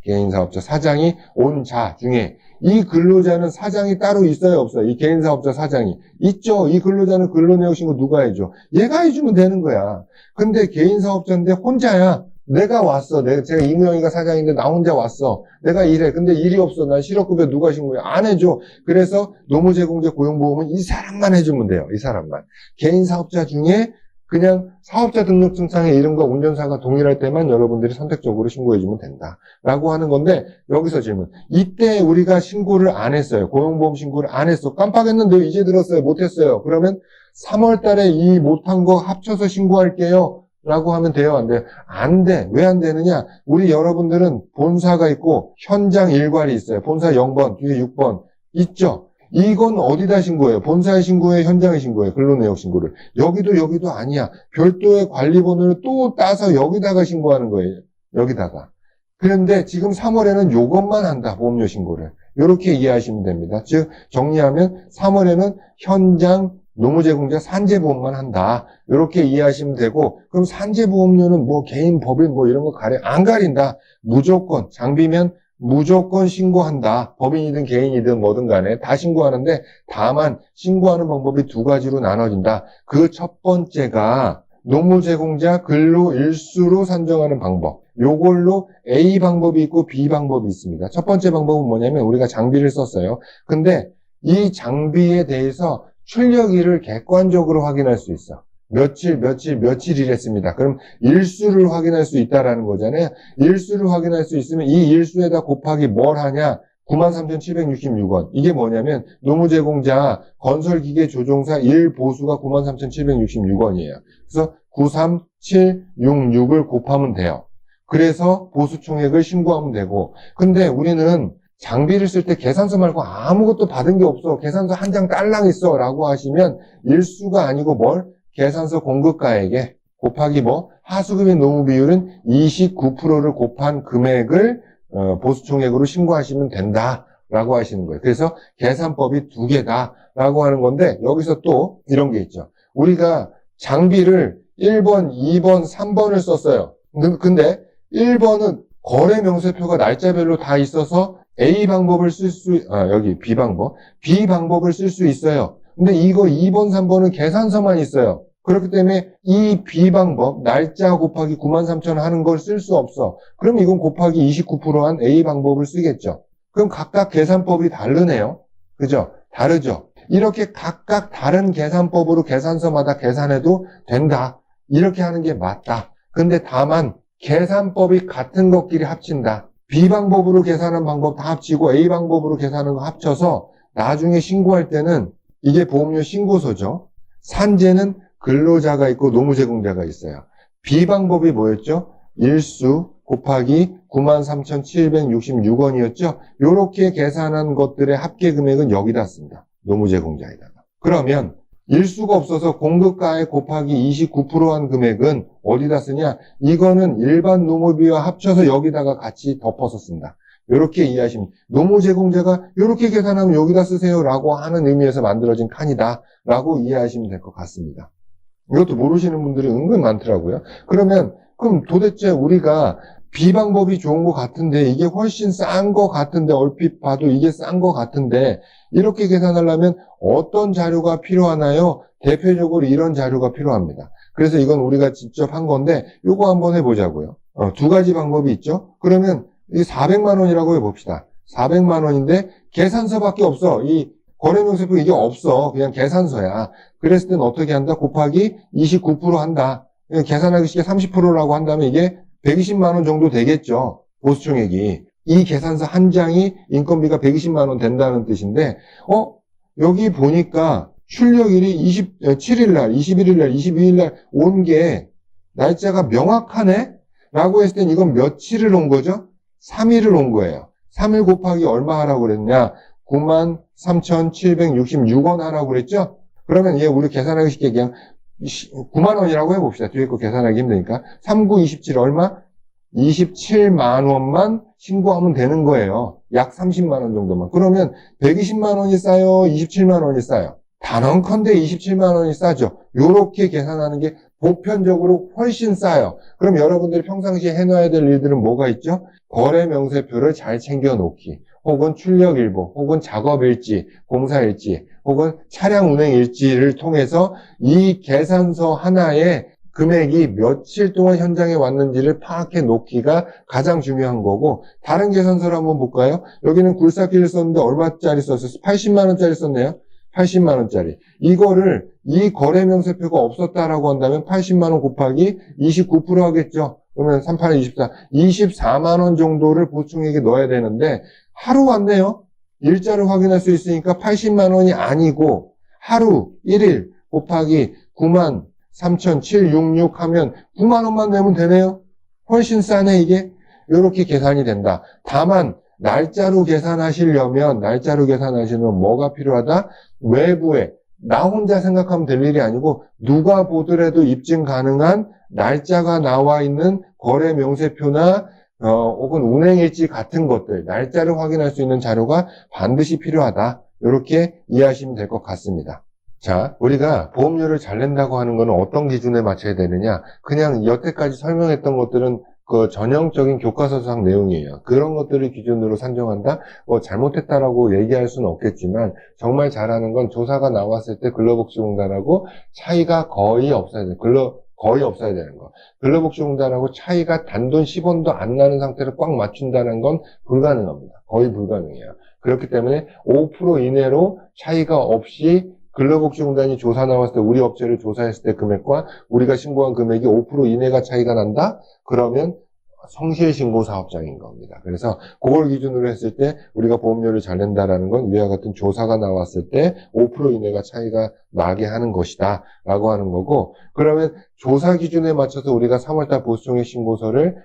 개인 사업자 사장이 온 자 중에 이 근로자는 사장이 따로 있어요, 없어요? 이 개인 사업자 사장이 있죠. 이 근로자는 근로내역 신고 누가 해줘? 얘가 해주면 되는 거야. 근데 개인 사업자인데 혼자야. 내가 왔어. 제가 이무영이가 사장인데 나 혼자 왔어. 내가 일해. 근데 일이 없어. 난 실업급여 누가 신고해? 안 해줘. 그래서 노무제공제 고용보험은 이 사람만 해주면 돼요. 이 사람만. 개인 사업자 중에 그냥 사업자 등록증상에 이름과 운전사가 동일할 때만 여러분들이 선택적으로 신고해주면 된다. 라고 하는 건데, 여기서 질문. 이때 우리가 신고를 안 했어요. 고용보험 신고를 안 했어. 깜빡했는데 이제 들었어요. 못했어요. 그러면 3월 달에 이 못한 거 합쳐서 신고할게요. 라고 하면 돼요? 안 돼요? 안 돼. 왜 안 되느냐? 우리 여러분들은 본사가 있고 현장 일괄이 있어요. 본사 0번, 뒤에 6번 있죠? 이건 어디다 신고해요? 본사에 신고해, 현장에 신고해, 근로내역 신고를. 여기도 아니야. 별도의 관리번호를 또 따서 여기다가 신고하는 거예요. 여기다가. 그런데 지금 3월에는 요것만 한다. 보험료 신고를. 이렇게 이해하시면 됩니다. 즉 정리하면 3월에는 현장 노무제공자 산재보험만 한다. 이렇게 이해하시면 되고, 그럼 산재보험료는 뭐 개인, 법인 뭐 이런 거 안 가린다. 무조건, 장비면 무조건 신고한다. 법인이든 개인이든 뭐든 간에 다 신고하는데, 다만 신고하는 방법이 두 가지로 나눠진다. 그 첫 번째가 노무제공자 근로일수로 산정하는 방법. 요걸로 A 방법이 있고 B 방법이 있습니다. 첫 번째 방법은 뭐냐면 우리가 장비를 썼어요. 근데 이 장비에 대해서 출력일을 객관적으로 확인할 수 있어. 며칠 일했습니다. 그럼 일수를 확인할 수 있다라는 거잖아요. 일수를 확인할 수 있으면 이 일수에다 곱하기 뭘 하냐? 93,766원. 이게 뭐냐면 노무제공자 건설기계조종사 일보수가 93,766원이에요. 그래서 93766을 곱하면 돼요. 그래서 보수총액을 신고하면 되고, 근데 우리는 장비를 쓸 때 계산서 말고 아무것도 받은 게 없어. 계산서 한 장 딸랑 있어. 라고 하시면 일수가 아니고 계산서 공급가액에 곱하기 하수급의 노무 비율은 29%를 곱한 금액을 보수총액으로 신고하시면 된다. 라고 하시는 거예요. 그래서 계산법이 두 개다. 라고 하는 건데 여기서 또 이런 게 있죠. 우리가 장비를 1번, 2번, 3번을 썼어요. 근데 1번은 거래 명세표가 날짜별로 다 있어서 A 방법을 여기 B 방법을 쓸 수 있어요. 근데 이거 2번, 3번은 계산서만 있어요. 그렇기 때문에 이 B 방법, 날짜 곱하기 93,000 하는 걸 쓸 수 없어. 그럼 이건 곱하기 29%한 A 방법을 쓰겠죠. 그럼 각각 계산법이 다르네요. 그죠? 다르죠? 이렇게 각각 다른 계산법으로 계산서마다 계산해도 된다. 이렇게 하는 게 맞다. 근데 다만 계산법이 같은 것끼리 합친다. B 방법으로 계산한 방법 다 합치고 A 방법으로 계산하는 거 합쳐서 나중에 신고할 때는 이게 보험료 신고서죠. 산재는 근로자가 있고 노무제공자가 있어요. B 방법이 뭐였죠? 일수 곱하기 93,766원이었죠. 이렇게 계산한 것들의 합계 금액은 여기다 씁니다. 노무제공자에다가. 그러면 일수가 없어서 공급가액 곱하기 29%한 금액은 어디다 쓰냐? 이거는 일반 노무비와 합쳐서 여기다가 같이 덮어서 쓴다. 이렇게 이해하시면 노무제공자가 이렇게 계산하면 여기다 쓰세요 라고 하는 의미에서 만들어진 칸이다 라고 이해하시면 될 것 같습니다. 이것도 모르시는 분들이 은근 많더라고요. 그럼 도대체 우리가 B 방법이 좋은 것 같은데 이게 훨씬 싼 것 같은데 얼핏 봐도 이게 싼 것 같은데 이렇게 계산하려면 어떤 자료가 필요하나요? 대표적으로 이런 자료가 필요합니다. 그래서 이건 우리가 직접 한 건데 이거 한번 해보자고요. 두 가지 방법이 있죠. 그러면 이 400만 원이라고 해봅시다. 400만 원인데 계산서밖에 없어. 이 거래명세표 이게 없어. 그냥 계산서야. 그랬을 땐 어떻게 한다? 곱하기 29% 한다. 계산하기 쉽게 30%라고 한다면 이게 120만 원 정도 되겠죠. 보수총액이. 이 계산서 한 장이 인건비가 120만 원 된다는 뜻인데, 여기 보니까 출력일이 27일 날, 21일 날, 22일 날 온 게 날짜가 명확하네? 라고 했을 땐 이건 며칠을 온 거죠? 3일을 온 거예요. 3일 곱하기 얼마 하라고 그랬냐? 93,766원 하라고 그랬죠? 그러면 얘 우리 계산하기 쉽게 그냥 9만 원이라고 해봅시다. 뒤에 거 계산하기 힘드니까. 3927 얼마? 27만 원만 신고하면 되는 거예요. 약 30만 원 정도만. 그러면 120만 원이 싸요? 27만 원이 싸요? 단언컨대 27만 원이 싸죠. 요렇게 계산하는 게 보편적으로 훨씬 싸요. 그럼 여러분들이 평상시에 해놔야 될 일들은 뭐가 있죠? 거래 명세표를 잘 챙겨 놓기, 혹은 출력일보, 혹은 작업일지, 공사일지, 혹은 차량 운행일지를 통해서 이 계산서 하나에 금액이 며칠 동안 현장에 왔는지를 파악해 놓기가 가장 중요한 거고, 다른 계산서를 한번 볼까요? 여기는 굴삭기를 썼는데 얼마짜리 썼어요? 80만 원짜리 썼네요. 80만 원짜리. 이거를 이 거래명세표가 없었다라고 한다면 80만 원 곱하기 29% 하겠죠. 그러면 38에 24. 24만 원 정도를 보충액에 넣어야 되는데 하루 왔네요. 일자를 확인할 수 있으니까 80만 원이 아니고 하루 1일 곱하기 9만 3,766 하면 9만 원만 내면 되네요. 훨씬 싸네 이게. 이렇게 계산이 된다. 다만 날짜로 계산하시려면 뭐가 필요하다? 외부에 나 혼자 생각하면 될 일이 아니고 누가 보더라도 입증 가능한 날짜가 나와 있는 거래 명세표나 혹은 운행일지 같은 것들, 날짜를 확인할 수 있는 자료가 반드시 필요하다. 이렇게 이해하시면 될 것 같습니다. 자, 우리가 보험료를 잘 낸다고 하는 것은 어떤 기준에 맞춰야 되느냐? 그냥 여태까지 설명했던 것들은 그 전형적인 교과서상 내용이에요. 그런 것들을 기준으로 산정한다? 잘못했다라고 얘기할 수는 없겠지만, 정말 잘하는 건 조사가 나왔을 때 근로복지공단하고 차이가 거의 없어야 돼. 거의 없어야 되는 거. 근로복지공단하고 차이가 단돈 10원도 안 나는 상태로 꽉 맞춘다는 건 불가능합니다. 거의 불가능해요. 그렇기 때문에 5% 이내로 차이가 없이 근로복지공단이 조사 나왔을 때 우리 업체를 조사했을 때 금액과 우리가 신고한 금액이 5% 이내가 차이가 난다? 그러면 성실신고 사업장인 겁니다. 그래서 그걸 기준으로 했을 때 우리가 보험료를 잘 낸다라는 건 위와 같은 조사가 나왔을 때 5% 이내가 차이가 나게 하는 것이다 라고 하는 거고, 그러면 조사 기준에 맞춰서 우리가 3월달 보수총액 신고서를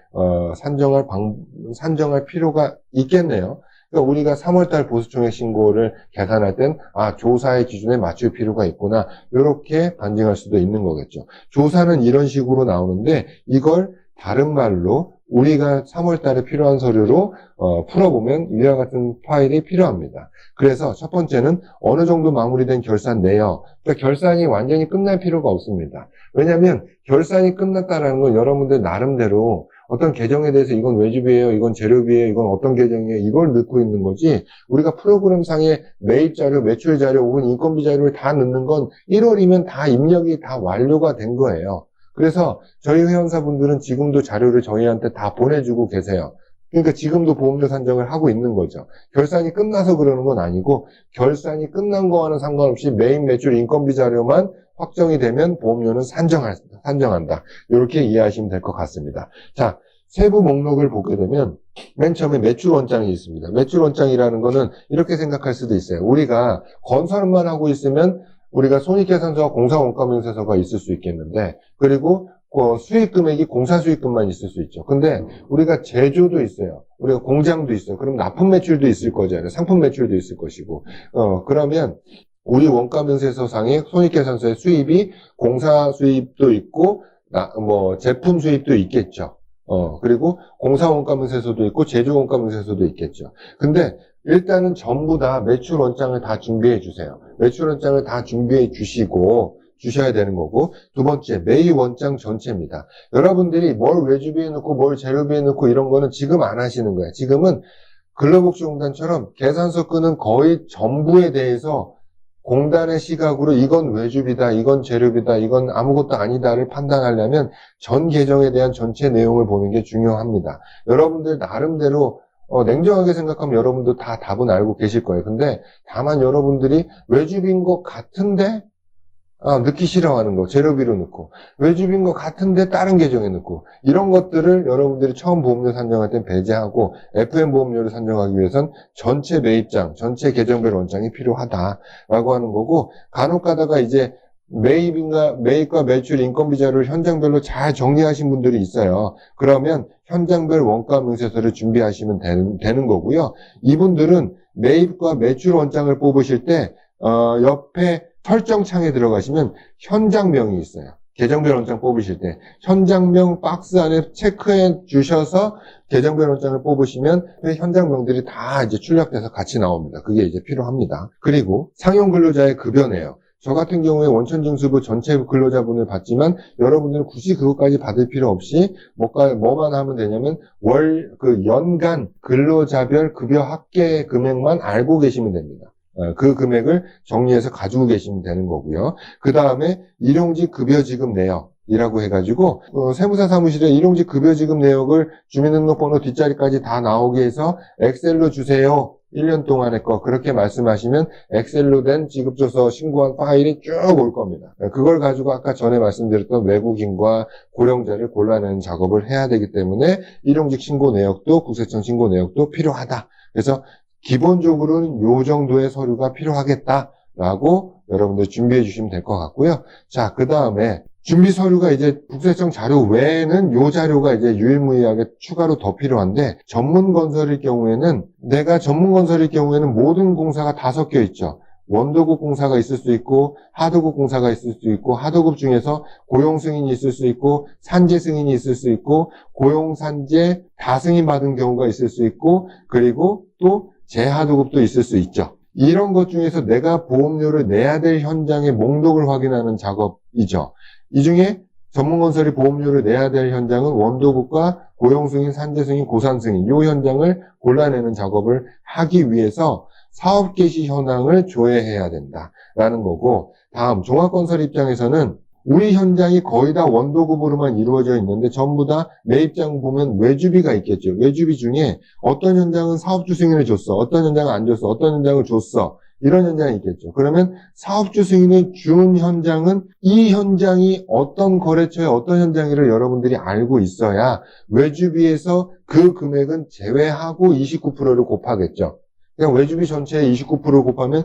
산정할 필요가 있겠네요. 그러니까 우리가 3월달 보수총액 신고를 계산할 땐 조사의 기준에 맞출 필요가 있구나, 이렇게 반증할 수도 있는 거겠죠. 조사는 이런 식으로 나오는데 이걸 다른 말로 우리가 3월달에 필요한 서류로 풀어보면 위와 같은 파일이 필요합니다. 그래서 첫 번째는 어느 정도 마무리된 결산 내역. 그러니까 결산이 완전히 끝날 필요가 없습니다. 왜냐하면 결산이 끝났다는 건 여러분들 나름대로 어떤 계정에 대해서 이건 외주비예요, 이건 재료비예요, 이건 어떤 계정이에요, 이걸 넣고 있는 거지, 우리가 프로그램상의 매입 자료, 매출 자료 혹은 인건비 자료를 다 넣는 건 1월이면 다 입력이 다 완료가 된 거예요. 그래서 저희 회원사분들은 지금도 자료를 저희한테 다 보내주고 계세요. 그러니까 지금도 보험료 산정을 하고 있는 거죠. 결산이 끝나서 그러는 건 아니고, 결산이 끝난 거와는 상관없이 매입, 매출, 인건비 자료만 확정이 되면 보험료는 산정한다. 이렇게 이해하시면 될 것 같습니다. 자, 세부 목록을 보게 되면 맨 처음에 매출 원장이 있습니다. 매출 원장이라는 거는 이렇게 생각할 수도 있어요. 우리가 건설만 하고 있으면 우리가 손익계산서와 공사원가명세서가 있을 수 있겠는데, 그리고 수익 금액이 공사 수익금만 있을 수 있죠. 근데 우리가 제조도 있어요. 우리가 공장도 있어요. 그럼 납품 매출도 있을 거잖아요. 상품 매출도 있을 것이고. 그러면 우리 원가명세서상의 손익계산서의 수입이 공사 수입도 있고, 제품 수입도 있겠죠. 그리고 공사원가명세서도 있고, 제조원가명세서도 있겠죠. 근데 일단은 전부 다 매출 원장을 다 준비해 주세요. 매출 원장을 다 준비해 주셔야 되는 거고, 두 번째, 매입 원장 전체입니다. 여러분들이 뭘 외주비에 넣고 뭘 재료비에 넣고 이런 거는 지금 안 하시는 거예요. 지금은 근로복지공단처럼 계산서 끄는 거의 전부에 대해서 공단의 시각으로 이건 외주비다, 이건 재료비다, 이건 아무것도 아니다를 판단하려면 전 계정에 대한 전체 내용을 보는 게 중요합니다. 여러분들 나름대로 냉정하게 생각하면 여러분도 다 답은 알고 계실 거예요. 근데 다만 여러분들이 외주비인 것 같은데 넣기 싫어하는 거, 재료비로 넣고, 외주비인 것 같은데 다른 계정에 넣고, 이런 것들을 여러분들이 처음 보험료 산정할 때 배제하고, FM 보험료를 산정하기 위해선 전체 매입장, 전체 계정별 원장이 필요하다라고 하는 거고, 간혹 가다가 이제 매입과 매출 인건비 자료를 현장별로 잘 정리하신 분들이 있어요. 그러면 현장별 원가 명세서를 준비하시면 되는 거고요. 이분들은 매입과 매출 원장을 뽑으실 때, 옆에 설정창에 들어가시면 현장명이 있어요. 계정별 원장 뽑으실 때 현장명 박스 안에 체크해 주셔서 계정별 원장을 뽑으시면 현장명들이 다 이제 출력돼서 같이 나옵니다. 그게 이제 필요합니다. 그리고 상용 근로자의 급여네요. 저 같은 경우에 원천징수부 전체 근로자분을 받지만 여러분들은 굳이 그것까지 받을 필요 없이 뭐만 하면 되냐면 연간 근로자별 급여 합계 금액만 알고 계시면 됩니다. 그 금액을 정리해서 가지고 계시면 되는 거고요. 그 다음에 일용직 급여 지급 내역이라고 해가지고 세무사 사무실에 일용직 급여 지급 내역을 주민등록번호 뒷자리까지 다 나오게 해서 엑셀로 주세요. 1년 동안의 거 그렇게 말씀하시면 엑셀로 된 지급조서 신고한 파일이 쭉 올 겁니다. 그걸 가지고 아까 전에 말씀드렸던 외국인과 고령자를 골라내는 작업을 해야 되기 때문에 일용직 신고 내역도 국세청 신고 내역도 필요하다. 그래서 기본적으로는 요 정도의 서류가 필요하겠다라고 여러분들 준비해 주시면 될 것 같고요. 자, 그 다음에 준비 서류가 이제 국세청 자료 외에는 요 자료가 이제 유일무이하게 추가로 더 필요한데 전문 건설일 경우에는 모든 공사가 다 섞여 있죠. 원도급 공사가 있을 수 있고 하도급 공사가 있을 수 있고 하도급 중에서 고용 승인이 있을 수 있고 산재 승인이 있을 수 있고 고용 산재 다승인 받은 경우가 있을 수 있고 그리고 또 재하도급도 있을 수 있죠. 이런 것 중에서 내가 보험료를 내야 될 현장의 목록을 확인하는 작업이죠. 이 중에 전문건설이 보험료를 내야 될 현장은 원도급과 고용승인, 산재승인, 고산승인 이 현장을 골라내는 작업을 하기 위해서 사업개시 현황을 조회해야 된다라는 거고, 다음 종합건설 입장에서는 우리 현장이 거의 다 원도급으로만 이루어져 있는데 전부 다 매입장 보면 외주비가 있겠죠. 외주비 중에 어떤 현장은 사업주 승인을 줬어, 어떤 현장은 안 줬어, 어떤 현장을 줬어, 이런 현장이 있겠죠. 그러면 사업주 승인을 준 현장은 이 현장이 어떤 거래처의 어떤 현장인지를 여러분들이 알고 있어야 외주비에서 그 금액은 제외하고 29%를 곱하겠죠. 그냥 외주비 전체의 29%를 곱하면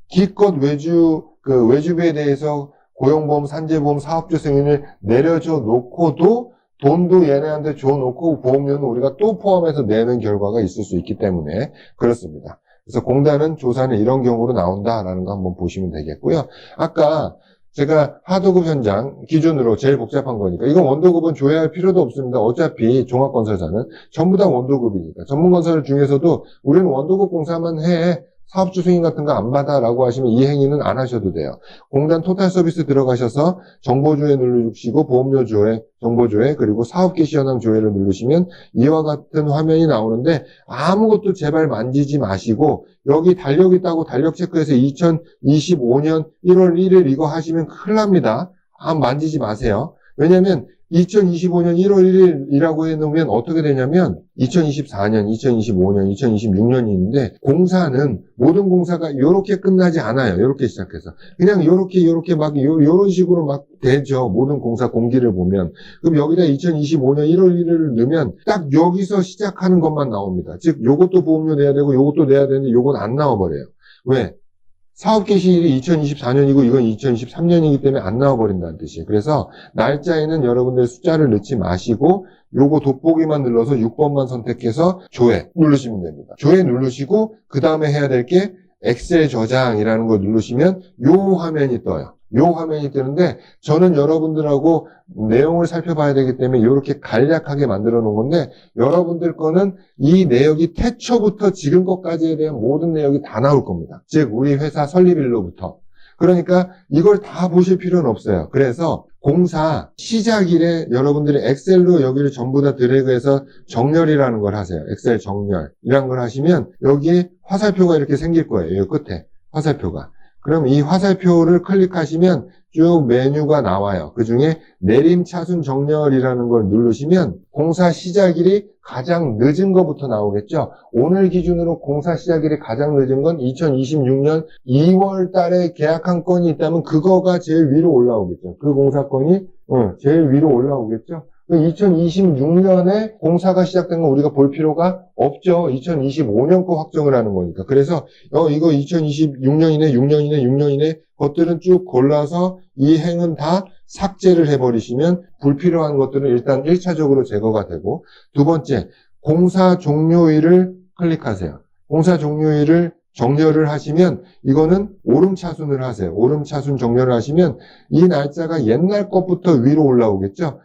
기껏 외주비에 대해서 고용보험, 산재보험, 사업주 승인을 내려줘 놓고도 돈도 얘네한테 줘놓고 보험료는 우리가 또 포함해서 내는 결과가 있을 수 있기 때문에 그렇습니다. 그래서 공단은 조사는 이런 경우로 나온다라는 거 한번 보시면 되겠고요. 아까 제가 하도급 현장 기준으로 제일 복잡한 거니까 이건 원도급은 조회할 필요도 없습니다. 어차피 종합건설사는 전부 다 원도급이니까 전문건설 중에서도 우리는 원도급 공사만 해. 사업주 승인 같은 거 안 받아라고 하시면 이 행위는 안 하셔도 돼요. 공단 토탈 서비스 들어가셔서 정보조회 누르시고 보험료 조회, 정보조회 그리고 사업개시 현황 조회를 누르시면 이와 같은 화면이 나오는데 아무것도 제발 만지지 마시고 여기 달력 있다고 달력 체크해서 2025년 1월 1일 이거 하시면 큰일 납니다. 만지지 마세요. 왜냐면 2025년 1월 1일이라고 해놓으면 어떻게 되냐면 2024년, 2025년, 2026년이 있는데 공사는 모든 공사가 이렇게 끝나지 않아요. 이렇게 시작해서 그냥 이렇게 막 이런 식으로 막 되죠. 모든 공사 공기를 보면 그럼 여기다 2025년 1월 1일을 넣으면 딱 여기서 시작하는 것만 나옵니다. 즉 요것도 보험료 내야 되고 요것도 내야 되는데 요건 안 나와버려요. 왜? 사업 개시일이 2024년이고 이건 2023년이기 때문에 안 나와버린다는 뜻이에요. 그래서 날짜에는 여러분들 숫자를 넣지 마시고 요거 돋보기만 눌러서 6번만 선택해서 조회 누르시면 됩니다. 조회 누르시고 그 다음에 해야 될 게 엑셀 저장이라는 거 누르시면 요 화면이 떠요. 요 화면이 뜨는데 저는 여러분들하고 내용을 살펴봐야 되기 때문에 이렇게 간략하게 만들어 놓은 건데 여러분들 거는 이 내역이 태초부터 지금 것까지에 대한 모든 내역이 다 나올 겁니다. 즉 우리 회사 설립일로부터. 그러니까 이걸 다 보실 필요는 없어요. 그래서 공사 시작일에 여러분들이 엑셀로 여기를 전부 다 드래그해서 정렬이라는 걸 하세요. 엑셀 정렬이라는 걸 하시면 여기에 화살표가 이렇게 생길 거예요. 이 끝에 화살표가. 그럼 이 화살표를 클릭하시면 쭉 메뉴가 나와요. 그 중에 내림차순 정렬이라는 걸 누르시면 공사 시작일이 가장 늦은 거부터 나오겠죠. 오늘 기준으로 공사 시작일이 가장 늦은 건 2026년 2월 달에 계약한 건이 있다면 그거가 제일 위로 올라오겠죠. 그 공사건이 제일 위로 올라오겠죠. 2026년에 공사가 시작된 건 우리가 볼 필요가 없죠. 2025년 거 확정을 하는 거니까. 그래서 이거 2026년이네, 6년이네, 6년이네 것들은 쭉 골라서 이 행은 다 삭제를 해버리시면 불필요한 것들은 일단 1차적으로 제거가 되고, 두 번째, 공사 종료일을 클릭하세요. 공사 종료일을 정렬을 하시면 이거는 오름차순을 하세요. 오름차순 정렬을 하시면 이 날짜가 옛날 것부터 위로 올라오겠죠.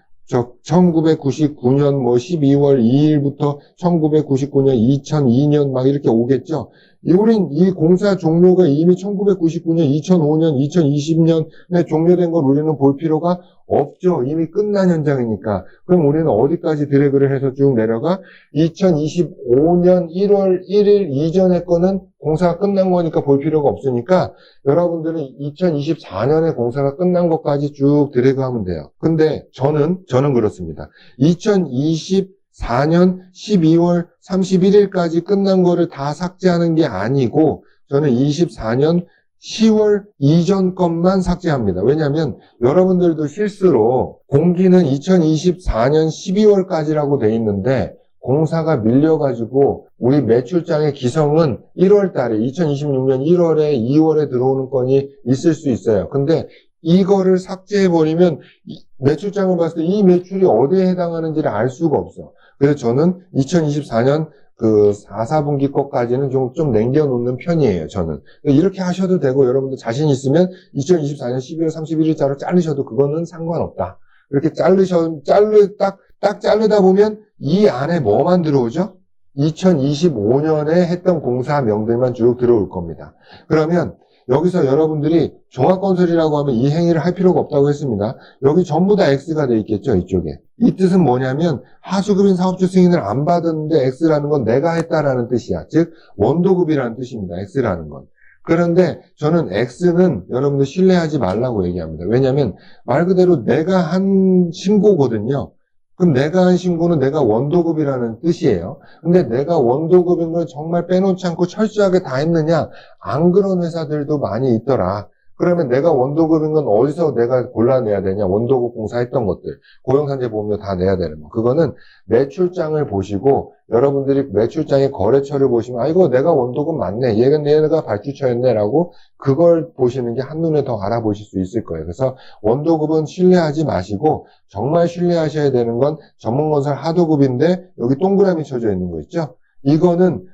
1999년 뭐 12월 2일부터 1999년, 2002년 막 이렇게 오겠죠. 우린 이 공사 종료가 이미 1999년, 2005년, 2020년에 종료된 걸 우리는 볼 필요가 없죠. 이미 끝난 현장이니까. 그럼 우리는 어디까지 드래그를 해서 쭉 내려가? 2025년 1월 1일 이전의 거는 공사가 끝난 거니까 볼 필요가 없으니까 여러분들은 2024년에 공사가 끝난 것까지 쭉 드래그하면 돼요. 근데 저는 그렇습니다. 2024년 12월 31일까지 끝난 거를 다 삭제하는 게 아니고 저는 24년 10월 이전 것만 삭제합니다. 왜냐하면 여러분들도 실수로 공기는 2024년 12월까지라고 돼 있는데 공사가 밀려가지고 우리 매출장의 기성은 1월 달에 2026년 1월에 2월에 들어오는 건이 있을 수 있어요. 근데 이거를 삭제해버리면 매출장을 봤을 때 이 매출이 어디에 해당하는지를 알 수가 없어. 그래서 저는 2024년 그 4, 4분기 것까지는 좀 남겨놓는 편이에요, 저는. 이렇게 하셔도 되고, 여러분들 자신 있으면 2024년 12월 31일자로 자르셔도 그거는 상관없다. 이렇게 딱 자르다 보면 이 안에 뭐만 들어오죠? 2025년에 했던 공사명들만 쭉 들어올 겁니다. 그러면 여기서 여러분들이 종합건설이라고 하면 이 행위를 할 필요가 없다고 했습니다. 여기 전부 다 X가 돼 있겠죠, 이쪽에. 이 뜻은 뭐냐면 하수급인 사업주 승인을 안 받았는데 X라는 건 내가 했다라는 뜻이야. 즉 원도급이라는 뜻입니다. X라는 건. 그런데 저는 X는 여러분들 신뢰하지 말라고 얘기합니다. 왜냐하면 말 그대로 내가 한 신고거든요. 그럼 내가 한 신고는 내가 원도급이라는 뜻이에요. 근데 내가 원도급인 걸 정말 빼놓지 않고 철저하게 다 했느냐? 안 그런 회사들도 많이 있더라. 그러면 내가 원도급인 건 어디서 내가 골라내야 되냐? 원도급 공사했던 것들. 고용산재 보험료 다 내야 되는 거. 그거는 매출장을 보시고 여러분들이 매출장의 거래처를 보시면 이거 내가 원도급 맞네. 얘가 발주처였네. 라고 그걸 보시는 게 한눈에 더 알아보실 수 있을 거예요. 그래서 원도급은 신뢰하지 마시고 정말 신뢰하셔야 되는 건 전문건설 하도급인데 여기 동그라미 쳐져 있는 거 있죠? 이거는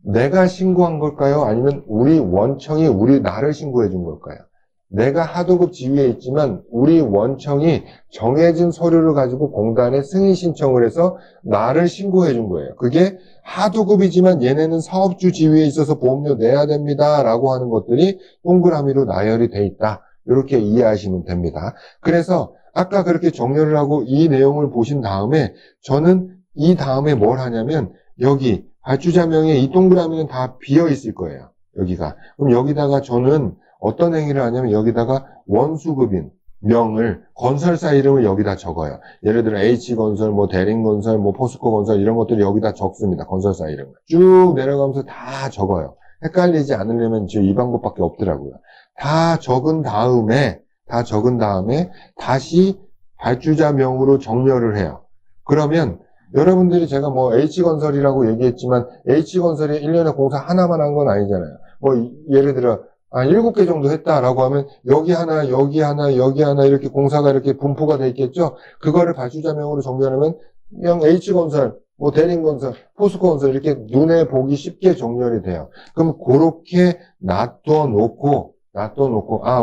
내가 신고한 걸까요? 아니면 우리 원청이 나를 신고해 준 걸까요? 내가 하도급 지위에 있지만 우리 원청이 정해진 서류를 가지고 공단에 승인 신청을 해서 나를 신고해 준 거예요. 그게 하도급이지만 얘네는 사업주 지위에 있어서 보험료 내야 됩니다. 라고 하는 것들이 동그라미로 나열이 돼 있다. 이렇게 이해하시면 됩니다. 그래서 아까 그렇게 정렬을 하고 이 내용을 보신 다음에 저는 이 다음에 뭘 하냐면 여기 발주자명에 이 동그라미는 다 비어 있을 거예요. 여기가. 그럼 여기다가 저는 어떤 행위를 하냐면 여기다가 원수급인 명을 건설사 이름을 여기다 적어요. 예를 들어 H건설, 뭐 대림건설, 뭐 포스코건설 이런 것들을 여기다 적습니다. 건설사 이름을. 쭉 내려가면서 다 적어요. 헷갈리지 않으려면 지금 이 방법밖에 없더라고요. 다 적은 다음에 다시 발주자명으로 정렬을 해요. 그러면 여러분들이 제가 뭐 H건설이라고 얘기했지만 H건설이 1년에 공사 하나만 한 건 아니잖아요. 뭐 예를 들어 7개 정도 했다라고 하면 여기 하나, 여기 하나, 여기 하나 이렇게 공사가 이렇게 분포가 돼 있겠죠. 그거를 발주자명으로 정렬하면 그냥 H건설, 뭐 대림건설, 포스코건설 이렇게 눈에 보기 쉽게 정렬이 돼요. 그럼 그렇게 놔둬놓고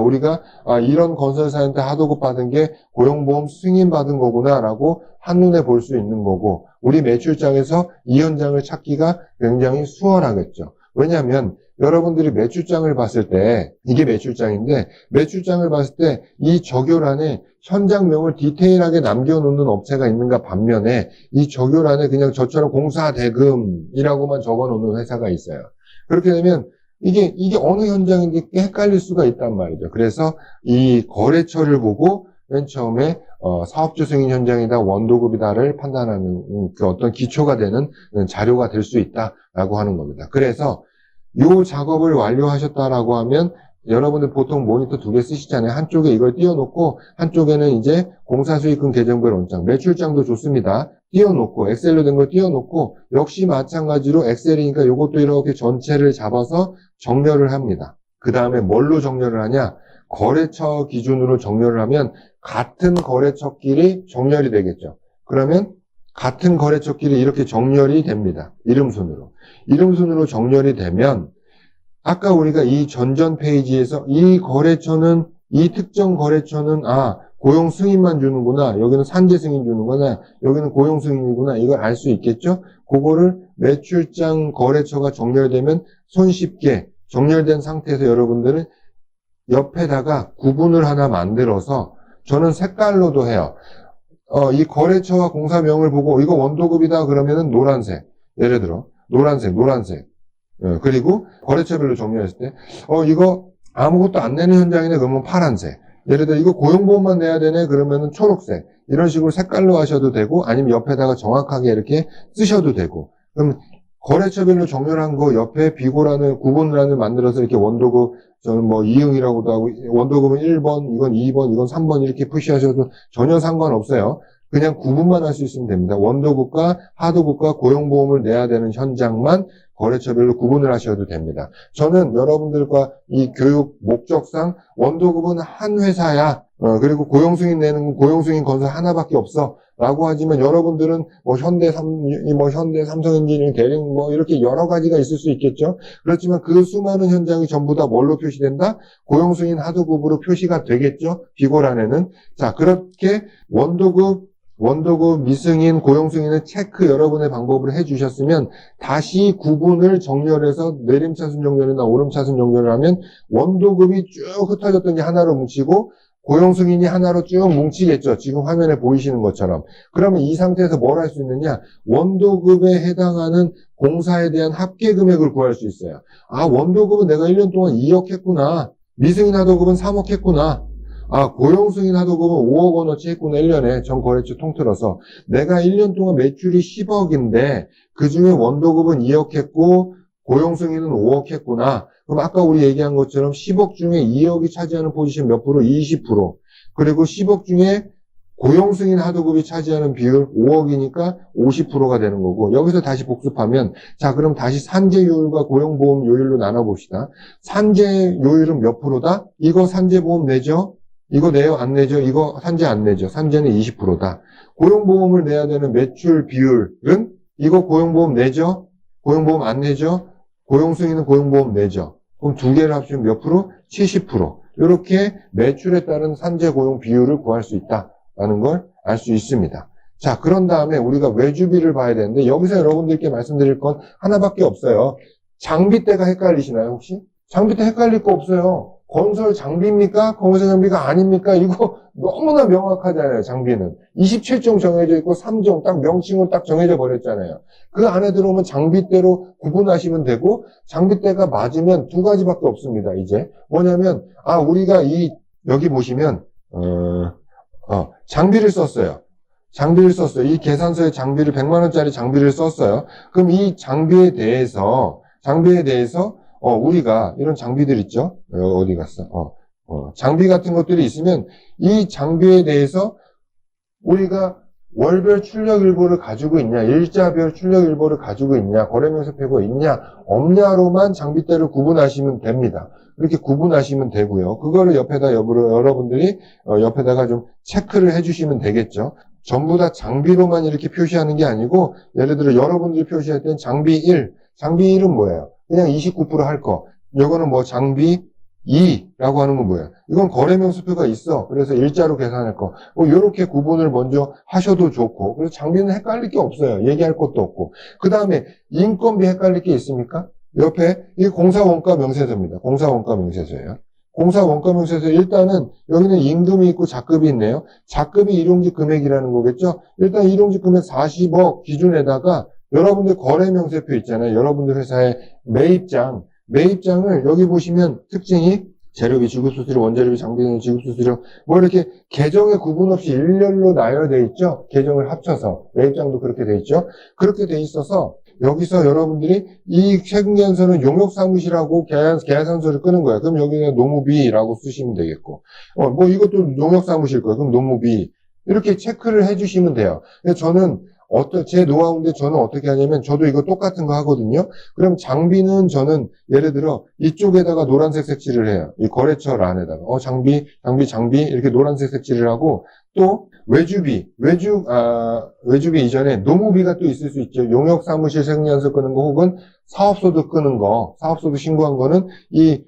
우리가 이런 건설사한테 하도급 받은 게 고용보험 승인 받은 거구나라고 한눈에 볼 수 있는 거고 우리 매출장에서 이 현장을 찾기가 굉장히 수월하겠죠. 왜냐하면 여러분들이 매출장을 봤을 때 이게 매출장인데 매출장을 봤을 때 이 적요란에 현장명을 디테일하게 남겨놓는 업체가 있는가 반면에 이 적요란에 그냥 저처럼 공사대금이라고만 적어놓는 회사가 있어요. 그렇게 되면 이게 어느 현장인지 헷갈릴 수가 있단 말이죠. 그래서 이 거래처를 보고 맨 처음에 사업주 승인 현장이다, 원도급이다를 판단하는 그 어떤 기초가 되는 자료가 될 수 있다라고 하는 겁니다. 그래서 이 작업을 완료하셨다라고 하면 여러분들 보통 모니터 2개 쓰시잖아요. 한쪽에 이걸 띄워놓고 한쪽에는 이제 공사수익금 계정별 원장, 매출장도 좋습니다. 띄워놓고 엑셀로 된 걸 띄워놓고 역시 마찬가지로 엑셀이니까 이것도 이렇게 전체를 잡아서 정렬을 합니다. 그 다음에 뭘로 정렬을 하냐? 거래처 기준으로 정렬을 하면 같은 거래처끼리 정렬이 되겠죠. 그러면 같은 거래처끼리 이렇게 정렬이 됩니다. 이름순으로. 이름순으로 정렬이 되면 아까 우리가 이 전전 페이지에서 이 거래처는, 이 특정 거래처는, 고용 승인만 주는구나. 여기는 산재 승인 주는구나. 여기는 고용 승인이구나. 이걸 알 수 있겠죠? 그거를 매출장 거래처가 정렬되면 손쉽게 정렬된 상태에서 여러분들은 옆에다가 구분을 하나 만들어서 저는 색깔로도 해요. 이 거래처와 공사명을 보고 이거 원도급이다 그러면은 노란색. 예를 들어, 노란색. 그리고 거래처별로 정리했을 때, 이거 아무것도 안 내는 현장이네 그러면 파란색. 예를 들어 이거 고용보험만 내야 되네 그러면은 초록색. 이런 식으로 색깔로 하셔도 되고 아니면 옆에다가 정확하게 이렇게 쓰셔도 되고. 그럼 거래처별로 정렬한 거 옆에 비고란을, 구분란을 만들어서 이렇게 원도급, 저는 뭐 2응이라고도 하고, 원도급은 1번, 이건 2번, 이건 3번 이렇게 표시하셔도 전혀 상관없어요. 그냥 구분만 할 수 있으면 됩니다. 원도급과 하도급과 고용보험을 내야 되는 현장만 거래처별로 구분을 하셔도 됩니다. 저는 여러분들과 이 교육 목적상 원도급은 한 회사야. 그리고 고용승인 내는 건 고용승인 건설 하나밖에 없어. 라고 하지만 여러분들은 뭐 현대 삼성엔지니어링, 대림 뭐 이렇게 여러 가지가 있을 수 있겠죠. 그렇지만 그 수많은 현장이 전부 다 뭘로 표시된다? 고용승인 하도급으로 표시가 되겠죠. 비고란에는. 자, 그렇게 원도급, 미승인, 고용승인의 체크 여러분의 방법을 해주셨으면 다시 구분을 정렬해서 내림차순 정렬이나 오름차순 정렬을 하면 원도급이 쭉 흩어졌던 게 하나로 뭉치고 고용승인이 하나로 쭉 뭉치겠죠. 지금 화면에 보이시는 것처럼. 그러면 이 상태에서 뭘 할 수 있느냐? 원도급에 해당하는 공사에 대한 합계 금액을 구할 수 있어요. 원도급은 내가 1년 동안 2억 했구나. 미승인 하도급은 3억 했구나. 고용승인 하도급은 5억 원어치 했구나. 1년에 전 거래처 통틀어서. 내가 1년 동안 매출이 10억인데 그 중에 원도급은 2억 했고 고용승인은 5억 했구나. 그럼 아까 우리 얘기한 것처럼 10억 중에 2억이 차지하는 포지션 몇 프로? 20%. 그리고 10억 중에 고용승인 하도급이 차지하는 비율 5억이니까 50%가 되는 거고 여기서 다시 복습하면 자 그럼 다시 산재요율과 고용보험 요율로 나눠봅시다. 산재요율은 몇 프로다? 이거 산재보험 내죠? 이거 내요? 안 내죠? 이거 산재 안 내죠? 산재는 20%다. 고용보험을 내야 되는 매출 비율은 이거 고용보험 내죠? 고용보험 안 내죠? 고용승인은 고용보험 내죠? 그럼 두 개를 합치면 몇 프로? 70%. 이렇게 매출에 따른 산재 고용 비율을 구할 수 있다라는 걸 알 수 있습니다. 자, 그런 다음에 우리가 외주비를 봐야 되는데 여기서 여러분들께 말씀드릴 건 하나밖에 없어요. 장비대가 헷갈리시나요, 혹시? 장비대 헷갈릴 거 없어요. 건설 장비입니까? 건설 장비가 아닙니까? 이거 너무나 명확하잖아요, 장비는. 27종 정해져 있고 3종 딱 명칭을 딱 정해져 버렸잖아요. 그 안에 들어오면 장비대로 구분하시면 되고 장비대가 맞으면 두 가지밖에 없습니다, 이제. 뭐냐면, 우리가 여기 보시면, 장비를 썼어요. 이 계산서에 장비를 100만원짜리 장비를 썼어요. 그럼 이 장비에 대해서 우리가 이런 장비들 있죠? 어디 갔어? 장비 같은 것들이 있으면 이 장비에 대해서 우리가 월별 출력 일보를 가지고 있냐, 일자별 출력 일보를 가지고 있냐, 거래명세표가 있냐, 없냐로만 장비대를 구분하시면 됩니다. 이렇게 구분하시면 되고요. 그거를 옆에다 여러분들이 옆에다가 좀 체크를 해주시면 되겠죠. 전부 다 장비로만 이렇게 표시하는 게 아니고 예를 들어 여러분들이 표시할 땐 장비 1, 장비 1은 뭐예요? 그냥 29% 할 거. 이거는 뭐 장비 2라고 하는 건 뭐예요? 이건 거래명세표가 있어. 그래서 일자로 계산할 거. 이렇게 구분을 먼저 하셔도 좋고. 그래서 장비는 헷갈릴 게 없어요. 얘기할 것도 없고. 그 다음에 인건비 헷갈릴 게 있습니까? 옆에 이게 공사원가 명세서입니다. 공사원가 명세서예요. 공사원가 명세서 일단은 여기는 임금이 있고 작급이 있네요. 작급이 일용직 금액이라는 거겠죠? 일단 일용직 금액 40억 기준에다가 여러분들 거래명세표 있잖아요. 여러분들 회사의 매입장을 여기 보시면 특징이 재료비, 지급수수료, 원재료비, 장비비, 지급수수료 뭐 이렇게 계정에 구분 없이 일렬로 나열되어 있죠. 계정을 합쳐서 매입장도 그렇게 돼 있죠. 그렇게 돼 있어서 여기서 여러분들이 이 세금계산서는 용역사무실하고 계산서를 끄는 거예요. 그럼 여기는 노무비라고 쓰시면 되겠고 뭐 이것도 용역사무실 거예요. 그럼 노무비 이렇게 체크를 해주시면 돼요. 저는 제 노하우인데 저는 어떻게 하냐면 저도 이거 똑같은 거 하거든요. 그럼 장비는 저는 예를 들어 이쪽에다가 노란색 색칠을 해요. 이 거래처 란에다가 장비 이렇게 노란색 색칠을 하고 또 외주비 이전에 노무비가 또 있을 수 있죠. 용역사무실 세금계산서 끄는 거 혹은 사업소득 끄는 거, 사업소득 신고한 거는 이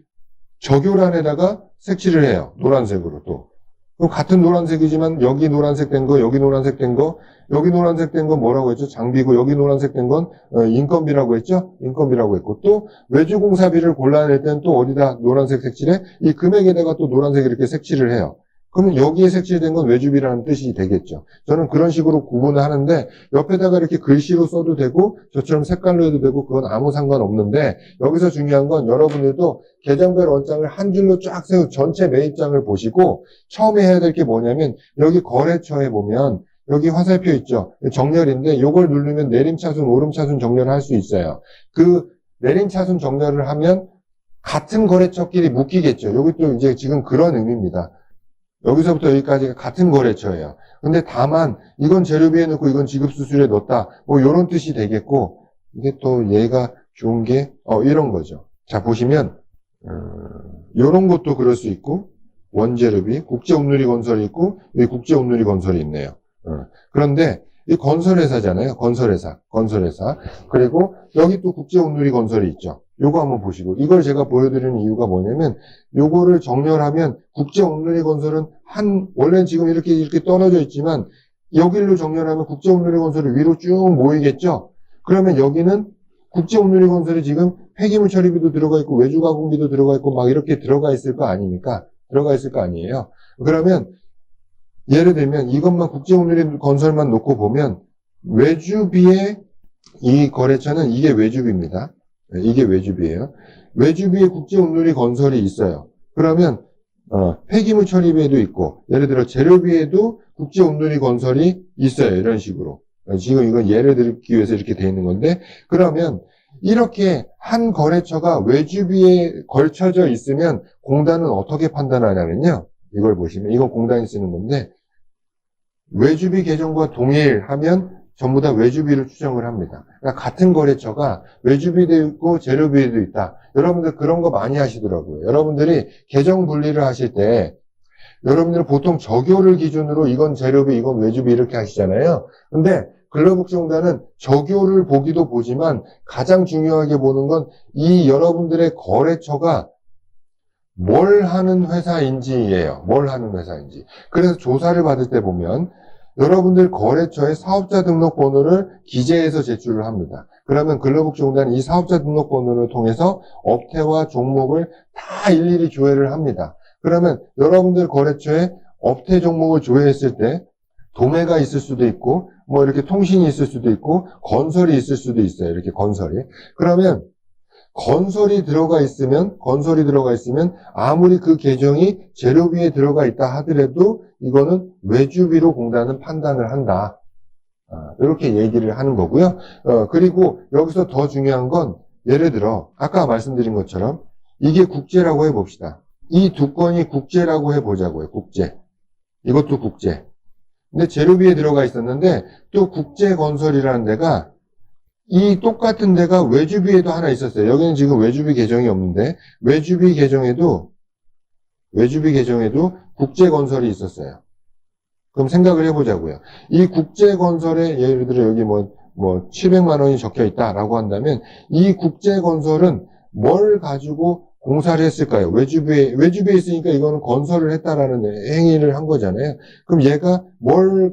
적요란에다가 색칠을 해요. 노란색으로 또. 그럼 같은 노란색이지만 여기 노란색 된 거, 여기 노란색 된 거, 여기 노란색 된 건 뭐라고 했죠? 장비고 여기 노란색 된 건 인건비라고 했죠? 인건비라고 했고 또 외주공사비를 골라낼 때는 또 어디다 노란색 색칠해? 이 금액에다가 또 노란색 이렇게 색칠을 해요. 그러면 여기에 색칠된 건 외주비라는 뜻이 되겠죠. 저는 그런 식으로 구분을 하는데 옆에다가 이렇게 글씨로 써도 되고 저처럼 색깔로 해도 되고 그건 아무 상관없는데 여기서 중요한 건 여러분들도 계정별 원장을 한 줄로 쫙 세우 전체 매입장을 보시고 처음에 해야 될 게 뭐냐면 여기 거래처에 보면 여기 화살표 있죠. 정렬인데 이걸 누르면 내림차순, 오름차순 정렬을 할 수 있어요. 그 내림차순 정렬을 하면 같은 거래처끼리 묶이겠죠. 여기 또 이제 지금 그런 의미입니다. 여기서부터 여기까지가 같은 거래처예요. 근데 다만 이건 재료비에 넣고 이건 지급수수료에 넣었다. 뭐 이런 뜻이 되겠고 이게 또 얘가 좋은 게 이런 거죠. 자 보시면 이런 것도 그럴 수 있고 원재료비, 국제온누리건설이 있고 여기 국제온누리건설이 있네요. 그런데 이 건설회사잖아요. 건설회사. 그리고 여기 또 국제온누리건설이 있죠. 요거 한번 보시고 이걸 제가 보여드리는 이유가 뭐냐면 요거를 정렬하면 국제온누리건설은 원래는 지금 이렇게 떨어져 있지만 여기로 정렬하면 국제온누리건설이 위로 쭉 모이겠죠. 그러면 여기는 국제온누리건설이 지금 폐기물 처리비도 들어가 있고 외주가공비도 들어가 있고 막 이렇게 들어가 있을 거 아닙니까? 들어가 있을 거 아니에요. 그러면 예를 들면 이것만 국제온누리건설만 놓고 보면 외주비의 이 거래처는 이게 외주비입니다. 이게 외주비예요. 외주비에 국제온누리건설이 있어요. 그러면 폐기물 처리비에도 있고 예를 들어 재료비에도 국제온누리건설이 있어요. 이런 식으로. 지금 이건 예를 들기 위해서 이렇게 돼 있는 건데 그러면 이렇게 한 거래처가 외주비에 걸쳐져 있으면 공단은 어떻게 판단하냐면요. 이걸 보시면 이건 공단이 쓰는 건데 외주비 계정과 동일하면 전부 다 외주비를 추정을 합니다. 그러니까 같은 거래처가 외주비도 있고 재료비도 있다. 여러분들 그런 거 많이 하시더라고요. 여러분들이 계정 분리를 하실 때 여러분들은 보통 적요를 기준으로 이건 재료비, 이건 외주비 이렇게 하시잖아요. 근데 근로복지공단은 적요를 보기도 보지만 가장 중요하게 보는 건 이 여러분들의 거래처가 뭘 하는 회사인지예요. 뭘 하는 회사인지. 그래서 조사를 받을 때 보면 여러분들 거래처의 사업자 등록번호를 기재해서 제출을 합니다. 그러면 근로복지공단은 이 사업자 등록번호를 통해서 업태와 종목을 다 일일이 조회를 합니다. 그러면 여러분들 거래처에 업태 종목을 조회했을 때 도매가 있을 수도 있고 뭐 이렇게 통신이 있을 수도 있고 건설이 있을 수도 있어요. 이렇게 건설이. 그러면 건설이 들어가 있으면 아무리 그 계정이 재료비에 들어가 있다 하더라도 이거는 외주비로 공단은 판단을 한다. 이렇게 얘기를 하는 거고요. 그리고 여기서 더 중요한 건 예를 들어 아까 말씀드린 것처럼 이게 국제라고 해봅시다. 이 두 건이 국제라고 해보자고요. 국제. 이것도 국제. 근데 재료비에 들어가 있었는데 또 국제건설이라는 데가 이 똑같은 데가 외주비에도 하나 있었어요. 여기는 지금 외주비 계정이 없는데 외주비 계정에도 국제건설이 있었어요. 그럼 생각을 해보자고요. 이 국제건설에 예를 들어 여기 뭐 700만 원이 적혀 있다라고 한다면 이 국제건설은 뭘 가지고 공사를 했을까요? 외주비에 있으니까 이거는 건설을 했다라는 행위를 한 거잖아요. 그럼 얘가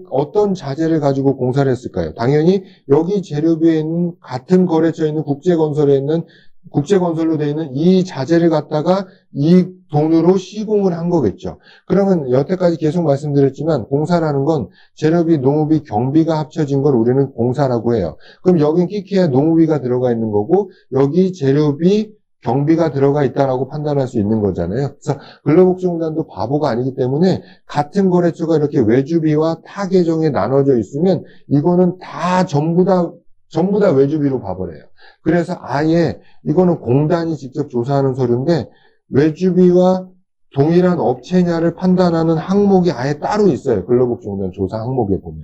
어떤 자재를 가지고 공사를 했을까요? 당연히 여기 재료비에 있는 같은 거래처에 있는 국제건설로 되어 있는 이 자재를 갖다가 이 돈으로 시공을 한 거겠죠. 그러면 여태까지 계속 말씀드렸지만 공사라는 건 재료비, 노무비, 경비가 합쳐진 걸 우리는 공사라고 해요. 그럼 여긴 끼키야 노무비가 들어가 있는 거고 여기 재료비, 경비가 들어가 있다라고 판단할 수 있는 거잖아요. 그래서 근로복지공단도 바보가 아니기 때문에 같은 거래처가 이렇게 외주비와 타 계정에 나눠져 있으면 이거는 다 전부 다 외주비로 봐버려요. 그래서 아예 이거는 공단이 직접 조사하는 서류인데 외주비와 동일한 업체냐를 판단하는 항목이 아예 따로 있어요. 근로복지공단 조사 항목에 보면.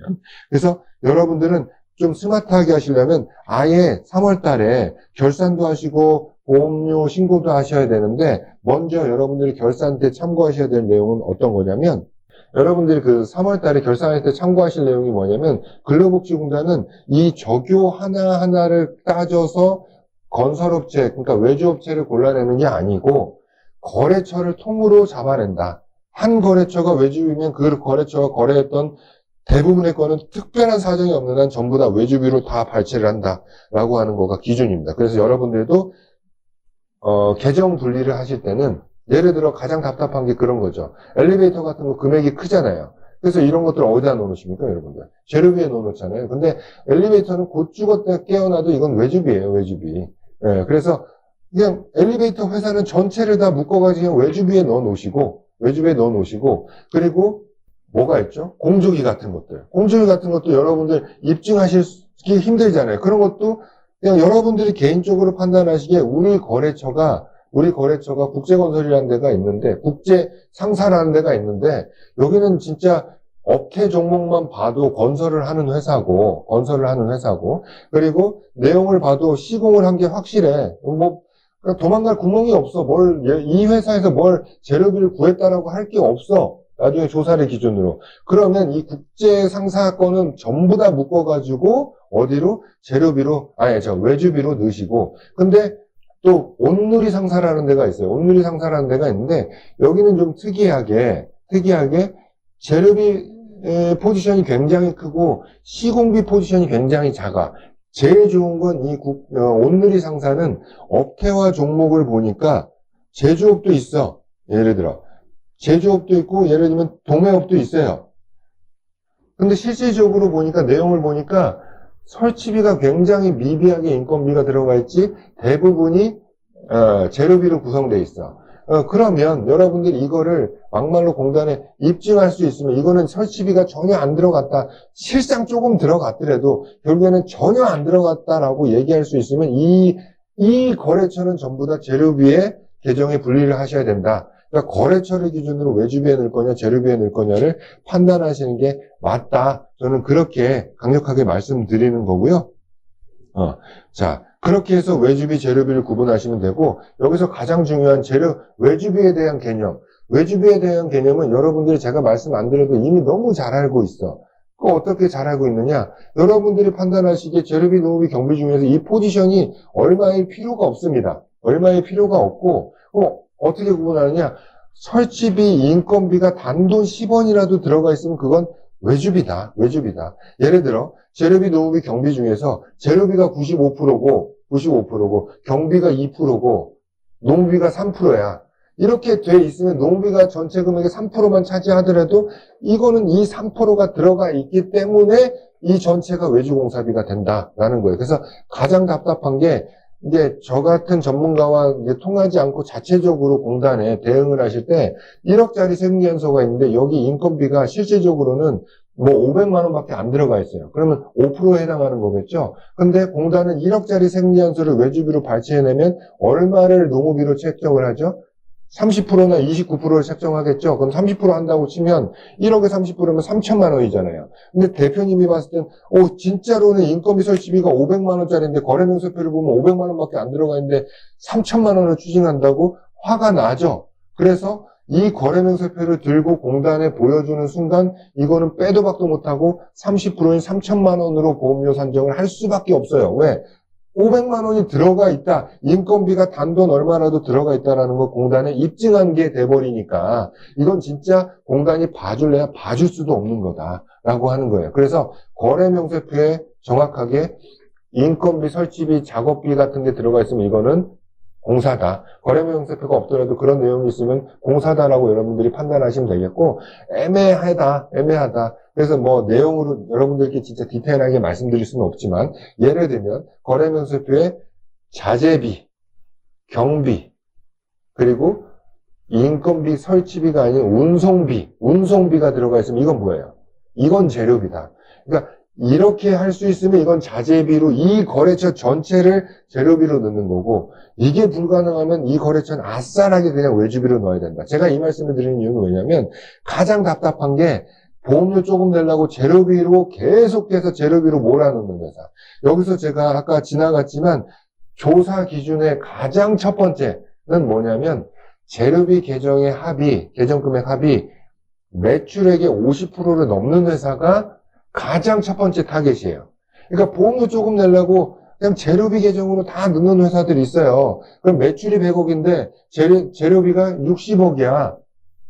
그래서 여러분들은 좀 스마트하게 하시려면 아예 3월 달에 결산도 하시고 보험료 신고도 하셔야 되는데 먼저 여러분들이 결산 때 참고하셔야 될 내용은 어떤 거냐면 여러분들이 그 3월 달에 결산할 때 참고하실 내용이 뭐냐면 근로복지공단은 이 적요 하나하나를 따져서 건설업체, 그러니까 외주업체를 골라내는 게 아니고 거래처를 통으로 잡아낸다. 한 거래처가 외주비면 그 거래처가 거래했던 대부분의 거는 특별한 사정이 없는 한 전부 다 외주비로 다 발췌를 한다라고 하는 거가 기준입니다. 그래서 여러분들도 계정 분리를 하실 때는 예를 들어 가장 답답한 게 그런 거죠. 엘리베이터 같은 거 금액이 크잖아요. 그래서 이런 것들을 어디다 넣어놓습니까, 여러분들? 재료비에 넣어놓잖아요. 근데 엘리베이터는 곧 죽었다 깨어나도 이건 외주비예요, 외주비. 예, 그래서 그냥 엘리베이터 회사는 전체를 다 묶어가지고 외주비에 넣어놓으시고, 그리고 뭐가 있죠? 공조기 같은 것들. 공조기 같은 것도 여러분들 입증하시기 힘들잖아요. 그런 것도 그냥 여러분들이 개인적으로 판단하시기에 우리 거래처가 국제건설이라는 데가 있는데, 국제상사라는 데가 있는데, 여기는 진짜 업태 종목만 봐도 건설을 하는 회사고, 그리고 내용을 봐도 시공을 한 게 확실해. 도망갈 구멍이 없어. 이 회사에서 뭘 재료비를 구했다라고 할 게 없어. 나중에 조사를 기준으로. 그러면 이 국제 상사 거는 전부 다 묶어가지고, 어디로? 외주비로 넣으시고. 근데 또, 온누리 상사라는 데가 있어요. 온누리 상사라는 데가 있는데, 여기는 좀 특이하게, 재료비 포지션이 굉장히 크고, 시공비 포지션이 굉장히 작아. 제일 좋은 건 온누리 상사는 업태와 종목을 보니까 제조업도 있어. 예를 들어. 제조업도 있고, 예를 들면 도매업도 있어요. 근데 실질적으로 보니까, 내용을 보니까 설치비가 굉장히 미비하게 인건비가 들어가 있지, 대부분이 재료비로 구성되어 있어. 그러면 여러분들이 이거를 막말로 공단에 입증할 수 있으면 이거는 설치비가 전혀 안 들어갔다. 실상 조금 들어갔더라도 결국에는 전혀 안 들어갔다라고 얘기할 수 있으면 이 거래처는 전부 다 재료비에 계정에 분리를 하셔야 된다. 그러니까 거래처를 기준으로 외주비에 넣을 거냐 재료비에 넣을 거냐를 판단하시는 게 맞다. 저는 그렇게 강력하게 말씀드리는 거고요. 자, 그렇게 해서 외주비, 재료비를 구분하시면 되고, 여기서 가장 중요한 외주비에 대한 개념은 여러분들이 제가 말씀 안 드려도 이미 너무 잘 알고 있어. 그거 어떻게 잘 알고 있느냐? 여러분들이 판단하시기에 재료비, 노무비, 경비 중에서 이 포지션이 얼마일 필요가 없습니다. 얼마일 필요가 없고, 그럼 어떻게 구분하느냐? 설치비, 인건비가 단돈 10원이라도 들어가 있으면 그건 외주비다. 예를 들어, 재료비, 노무비, 경비 중에서 재료비가 95%고, 경비가 2%고, 노무비가 3%야. 이렇게 돼 있으면 노무비가 전체 금액의 3%만 차지하더라도 이거는 이 3%가 들어가 있기 때문에 이 전체가 외주공사비가 된다라는 거예요. 그래서 가장 답답한 게 이제 저 같은 전문가와 이제 통하지 않고 자체적으로 공단에 대응을 하실 때 1억짜리 세무계산서가 있는데 여기 인건비가 실질적으로는 뭐 500만 원밖에 안 들어가 있어요. 그러면 5%에 해당하는 거겠죠. 근데 공단은 1억짜리 세무계산서를 외주비로 발췌해내면 얼마를 노무비로 책정을 하죠? 30%나 29%를 책정하겠죠. 그럼 30% 한다고 치면 1억에 30%면 3천만 원이잖아요. 근데 대표님이 봤을 땐 진짜로는 인건비 설치비가 500만 원짜리인데 거래명세표를 보면 500만 원밖에 안 들어가 있는데 3천만 원을 추징한다고 화가 나죠. 그래서 이 거래명세표를 들고 공단에 보여주는 순간 이거는 빼도 박도 못하고 30%인 3천만 원으로 보험료 산정을 할 수밖에 없어요. 왜? 500만 원이 들어가 있다. 인건비가 단돈 얼마라도 들어가 있다라는 거 공단에 입증한 게 돼버리니까 이건 진짜 공단이 봐줄래야 봐줄 수도 없는 거다라고 하는 거예요. 그래서 거래명세표에 정확하게 인건비, 설치비, 작업비 같은 게 들어가 있으면 이거는 공사다. 거래명세표가 없더라도 그런 내용이 있으면 공사다라고 여러분들이 판단하시면 되겠고, 애매하다. 그래서 뭐 내용으로 여러분들께 진짜 디테일하게 말씀드릴 수는 없지만, 예를 들면 거래명세표에 자재비, 경비, 그리고 인건비, 설치비가 아닌 운송비가 들어가 있으면 이건 뭐예요? 이건 재료비다. 그러니까 이렇게 할 수 있으면 이건 자재비로 이 거래처 전체를 재료비로 넣는 거고, 이게 불가능하면 이 거래처는 아싸라게 그냥 외주비로 넣어야 된다. 제가 이 말씀을 드리는 이유는 뭐냐면 가장 답답한 게 보험료 조금 내려고 재료비로 계속해서 재료비로 몰아넣는 회사. 여기서 제가 아까 지나갔지만 조사 기준의 가장 첫 번째는 뭐냐면 재료비 계정의 합의, 계정금액 합의 매출액의 50%를 넘는 회사가 가장 첫 번째 타겟이에요. 그러니까 보험료 조금 내려고 그냥 재료비 계정으로 다 넣는 회사들이 있어요. 그럼 매출이 100억인데 재료비가 60억이야.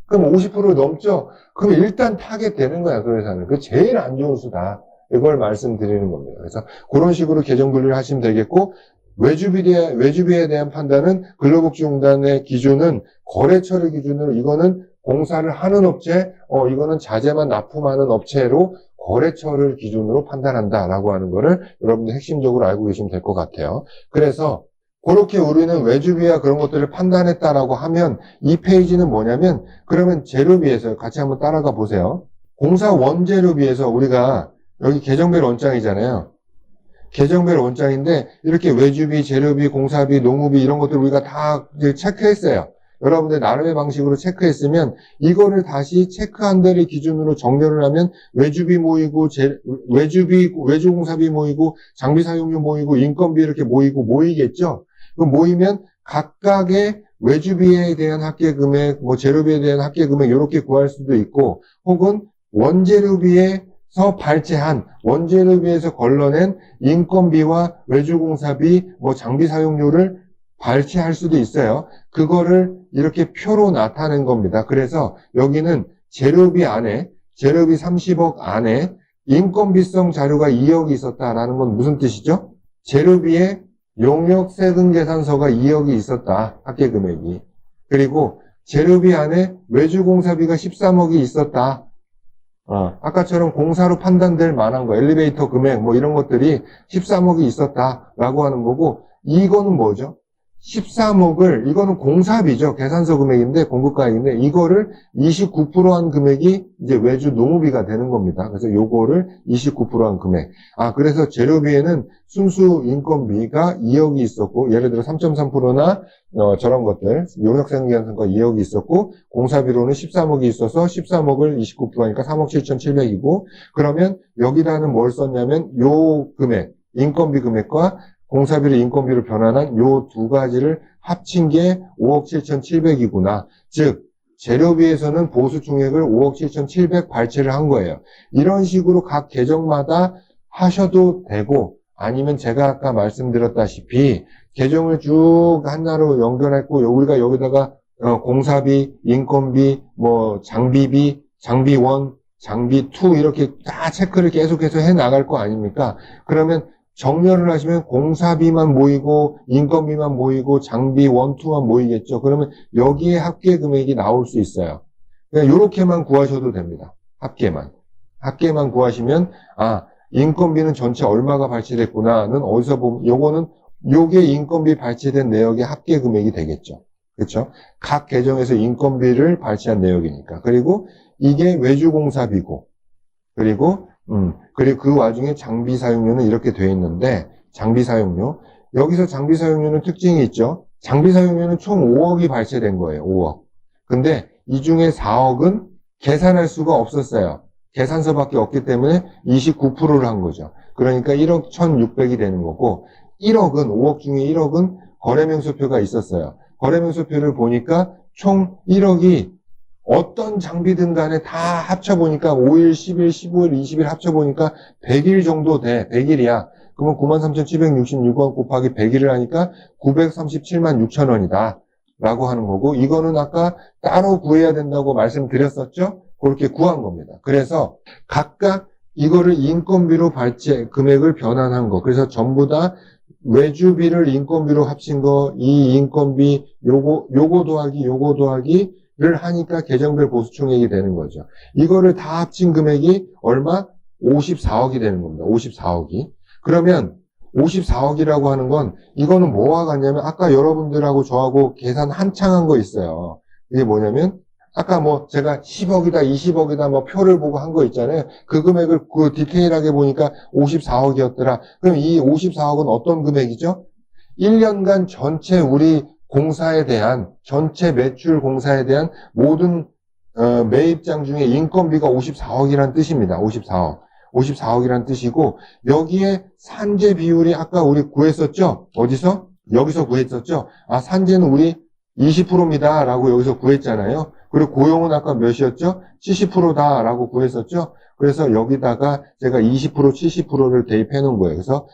그럼 50%를 넘죠? 그럼 일단 타겟 되는 거야, 그 회사는. 그 제일 안 좋은 수다. 이걸 말씀드리는 겁니다. 그래서 그런 식으로 계정 분리를 하시면 되겠고, 외주비에 대한 판단은 근로복지공단의 기준은 거래처를 기준으로 이거는 공사를 하는 업체, 이거는 자재만 납품하는 업체로 거래처를 기준으로 판단한다라고 하는 거를 여러분들 핵심적으로 알고 계시면 될 것 같아요. 그래서 그렇게 우리는 외주비와 그런 것들을 판단했다라고 하면 이 페이지는 뭐냐면 그러면 재료비에서 같이 한번 따라가 보세요. 공사 원재료비에서 우리가 여기 계정별 원장이잖아요. 계정별 원장인데 이렇게 외주비, 재료비, 공사비, 농우비 이런 것들 우리가 다 이제 체크했어요. 여러분들 나름의 방식으로 체크했으면 이거를 다시 체크한 데를 기준으로 정렬을 하면 외주비 모이고 외주공사비 모이고 장비 사용료 모이고 인건비 이렇게 모이겠죠. 그럼 모이면 각각의 외주비에 대한 합계금액, 재료비에 대한 합계금액 이렇게 구할 수도 있고 혹은 원재료비에서 발제한 원재료비에서 걸러낸 인건비와 외주공사비, 장비 사용료를 발췌할 수도 있어요. 그거를 이렇게 표로 나타낸 겁니다. 그래서 여기는 재료비 안에, 재료비 30억 안에 인건비성 자료가 2억이 있었다라는 건 무슨 뜻이죠? 재료비에 용역 세금 계산서가 2억이 있었다. 합계금액이. 그리고 재료비 안에 외주공사비가 13억이 있었다. 아까처럼 공사로 판단될 만한 거, 엘리베이터 금액 이런 것들이 13억이 있었다라고 하는 거고, 이거는 뭐죠? 13억을, 이거는 공사비죠. 계산서 금액인데, 공급가액인데, 이거를 29%한 금액이 이제 외주 농우비가 되는 겁니다. 그래서 요거를 29%한 금액. 그래서 재료비에는 순수 인건비가 2억이 있었고, 예를 들어 3.3%나, 저런 것들, 용역생계산서가 2억이 있었고, 공사비로는 13억이 있어서 13억을 29%하니까 3억 7,700이고, 그러면 여기다는 뭘 썼냐면, 요 금액, 인건비 금액과 공사비를 인건비로 변환한 요 두 가지를 합친 게 5억 7,700이구나. 즉 재료비에서는 보수 총액을 5억 7,700 발췌를 한 거예요. 이런 식으로 각 계정마다 하셔도 되고 아니면 제가 아까 말씀드렸다시피 계정을 쭉 하나로 연결했고 우리가 여기다가 공사비, 인건비, 장비비, 장비 1, 장비 2 이렇게 다 체크를 계속해서 해 나갈 거 아닙니까? 그러면 정렬을 하시면 공사비만 모이고 인건비만 모이고 장비 1, 2만 모이겠죠. 그러면 여기에 합계 금액이 나올 수 있어요. 그냥 요렇게만 구하셔도 됩니다. 합계만 구하시면 인건비는 전체 얼마가 발췌됐구나는 어디서 보면 요게 인건비 발췌된 내역의 합계 금액이 되겠죠. 그렇죠? 각 계정에서 인건비를 발췌한 내역이니까. 그리고 이게 외주공사비고 그리고 그 와중에 장비 사용료는 이렇게 돼 있는데, 장비 사용료. 여기서 장비 사용료는 특징이 있죠. 장비 사용료는 총 5억이 발췌된 거예요, 5억. 근데 이 중에 4억은 계산할 수가 없었어요. 계산서밖에 없기 때문에 29%를 한 거죠. 그러니까 1억 1,600이 되는 거고, 5억 중에 1억은 거래명세표가 있었어요. 거래명세표를 보니까 총 1억이 어떤 장비든 간에 다 합쳐보니까 5일, 10일, 15일, 20일 합쳐보니까 100일 정도 돼. 100일이야. 그러면 93,766원 곱하기 100일을 하니까 937만 6천 원이다. 라고 하는 거고, 이거는 아까 따로 구해야 된다고 말씀드렸었죠? 그렇게 구한 겁니다. 그래서 각각 이거를 인건비로 금액을 변환한 거. 그래서 전부 다 외주비를 인건비로 합친 거, 이 인건비, 요거 더하기, 를 하니까 계정별 보수총액이 되는 거죠. 이거를 다 합친 금액이 얼마? 54억이 되는 겁니다. 54억이. 그러면 54억이라고 하는 건 이거는 뭐와 같냐면 아까 여러분들하고 저하고 계산 한창 한 거 있어요. 이게 뭐냐면 아까 뭐 제가 10억이다 20억이다 뭐 표를 보고 한 거 있잖아요. 그 금액을 그 디테일하게 보니까 54억이었더라. 그럼 이 54억은 어떤 금액이죠? 1년간 전체 우리 공사에 대한 전체 매출 공사에 대한 모든 매입장 중에 인건비가 54억이라는 뜻입니다. 54억. 54억이라는 뜻이고 여기에 산재 비율이 아까 우리 구했었죠? 어디서? 여기서 구했었죠? 아, 산재는 우리 20%입니다. 라고 여기서 구했잖아요. 그리고 고용은 아까 몇이었죠? 70%다. 라고 구했었죠? 그래서 여기다가 제가 20%, 70%를 대입해 놓은 거예요. 그래서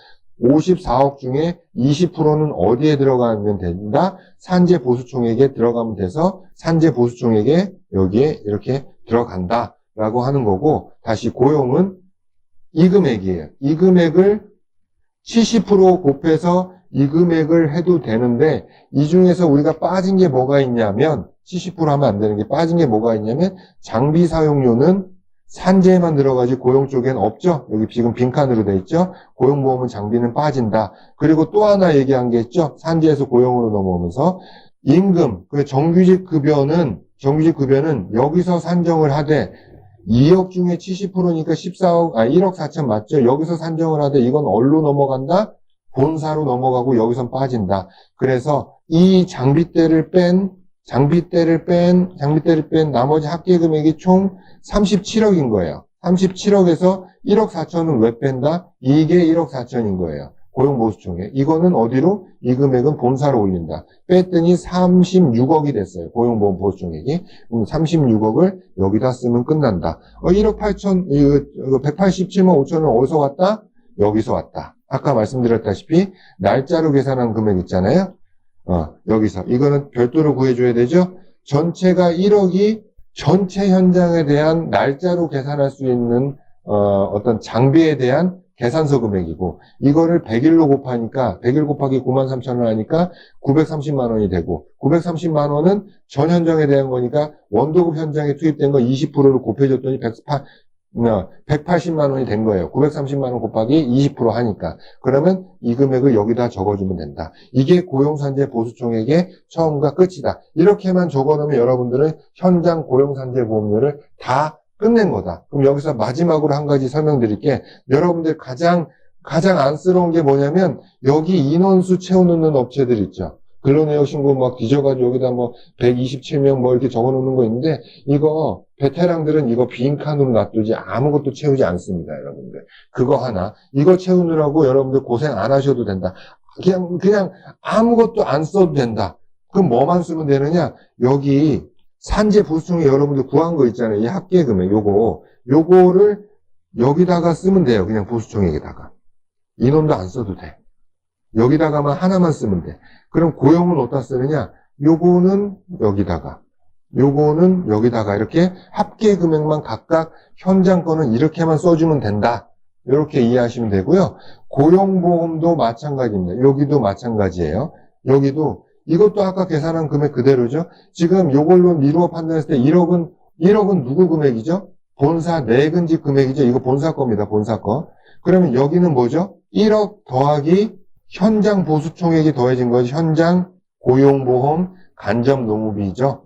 54억 중에 20%는 어디에 들어가면 된다? 산재 보수총액에 들어가면 돼서 산재 보수총액에 여기에 이렇게 들어간다. 라고 하는 거고 다시 고용은 이 금액이에요. 이 금액을 70% 곱해서 이 금액을 해도 되는데 이 중에서 우리가 빠진 게 뭐가 있냐면 70% 하면 안 되는 게 빠진 게 뭐가 있냐면 장비 사용료는 산재에만 들어가지 고용 쪽엔 없죠. 여기 지금 빈칸으로 돼 있죠. 고용보험은 장비는 빠진다. 그리고 또 하나 얘기한 게 있죠. 산재에서 고용으로 넘어오면서 임금, 그 정규직 급여는 여기서 산정을 하되 2억 중에 70%니까 14억, 1억 4천 맞죠? 여기서 산정을 하되 이건 어디로 넘어간다? 본사로 넘어가고 여기선 빠진다. 그래서 이 장비대를 뺀 나머지 합계 금액이 총 37억인 거예요. 37억에서 1억 4천은 왜 뺀다? 이게 1억 4천인 거예요. 고용보수총액. 이거는 어디로? 이 금액은 본사로 올린다. 뺐더니 36억이 됐어요. 고용보험 보수총액이. 36억을 여기다 쓰면 끝난다. 1억 8천, 187만 5천은 어디서 왔다? 여기서 왔다. 아까 말씀드렸다시피 날짜로 계산한 금액 있잖아요. 여기서. 이거는 별도로 구해줘야 되죠? 전체가 1억이 전체 현장에 대한 날짜로 계산할 수 있는 어떤 장비에 대한 계산서 금액이고 이거를 100일로 곱하니까 100일 곱하기 93,000원 하니까 930만 원이 되고 930만 원은 전 현장에 대한 거니까 원도급 현장에 투입된 거 20%를 곱해줬더니 180만 원이 된 거예요. 930만 원 곱하기 20% 하니까. 그러면 이 금액을 여기다 적어주면 된다. 이게 고용산재 보수총액의 처음과 끝이다. 이렇게만 적어놓으면 여러분들은 현장 고용산재 보험료를 다 끝낸 거다. 그럼 여기서 마지막으로 한 가지 설명드릴게. 여러분들 가장 안쓰러운 게 뭐냐면 여기 인원수 채워놓는 업체들 있죠. 근로내역 신고 막 뒤져가지고 여기다 뭐 127명 뭐 이렇게 적어놓는 거 있는데 이거 베테랑들은 이거 빈칸으로 놔두지 아무것도 채우지 않습니다. 여러분들. 그거 하나. 이거 채우느라고 여러분들 고생 안 하셔도 된다. 그냥 아무것도 안 써도 된다. 그럼 뭐만 쓰면 되느냐? 여기 산재 보수총액 여러분들 구한 거 있잖아요. 이 합계 금액 요거를 여기다가 쓰면 돼요. 그냥 보수총액에다가. 인원도 안 써도 돼. 여기다가만 하나만 쓰면 돼. 그럼 고용은 어디다 쓰느냐? 요거는 여기다가 이렇게 합계 금액만 각각 현장 거는 이렇게만 써주면 된다. 이렇게 이해하시면 되고요. 고용보험도 마찬가지입니다. 여기도 마찬가지예요. 여기도 이것도 아까 계산한 금액 그대로죠. 지금 요걸로 미루어 판단했을 때 1억은 누구 금액이죠? 본사 내근직 금액이죠. 이거 본사 겁니다. 본사 거. 그러면 여기는 뭐죠? 1억 더하기 현장 보수총액이 더해진 거지. 현장 고용보험 간접노무비죠.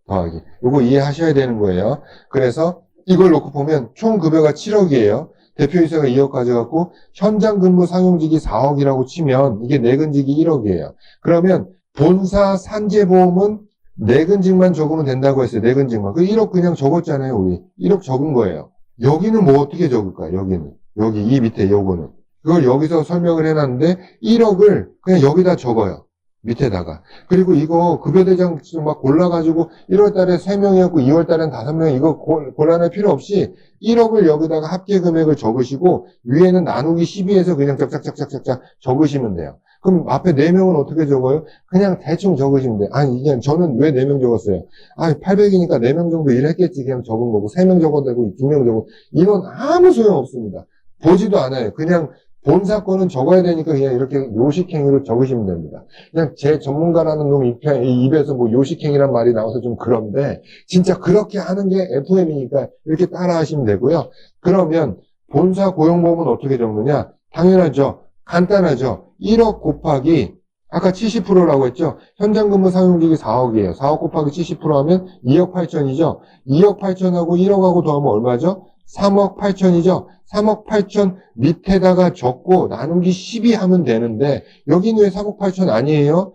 더하기. 요거 이해하셔야 되는 거예요. 그래서 이걸 놓고 보면 총 급여가 7억이에요. 대표이사가 2억 가져갔고 현장 근무 상용직이 4억이라고 치면 이게 내근직이 1억이에요. 그러면 본사 산재보험은 내근직만 적으면 된다고 했어요. 내근직만. 그 1억 그냥 적었잖아요. 우리 1억 적은 거예요. 여기는 뭐 어떻게 적을까? 여기 이 밑에 요거는. 그걸 여기서 설명을 해놨는데 1억을 그냥 여기다 적어요. 밑에다가. 그리고 이거 급여대장 막 골라가지고 1월달에 3명이었고 2월달엔 5명 이거 골라낼 필요 없이 1억을 여기다가 합계 금액을 적으시고 위에는 나누기 12에서 그냥 짝짝짝짝짝 적으시면 돼요. 그럼 앞에 4명은 어떻게 적어요? 그냥 대충 적으시면 돼요. 아니, 그냥 저는 왜 4명 적었어요? 800이니까 4명 정도 일했겠지. 그냥 적은 거고 3명 적어도 되고 2명 적어도 이건 아무 소용 없습니다. 보지도 않아요. 그냥 본사 거는 적어야 되니까 그냥 이렇게 요식행위로 적으시면 됩니다. 그냥 제 전문가라는 놈 입에서 뭐 요식행위란 말이 나와서 좀 그런데 진짜 그렇게 하는 게 FM이니까 이렇게 따라 하시면 되고요. 그러면 본사 고용보험은 어떻게 적느냐? 당연하죠. 간단하죠? 1억 곱하기 아까 70%라고 했죠? 현장 근무 사용직이 4억이에요. 4억 곱하기 70% 하면 2억 8천이죠? 2억 8천하고 1억하고 더하면 얼마죠? 3억 8천이죠? 3억 8천 밑에다가 적고 나누기 12 하면 되는데 여기는 왜 3억 8천 아니에요?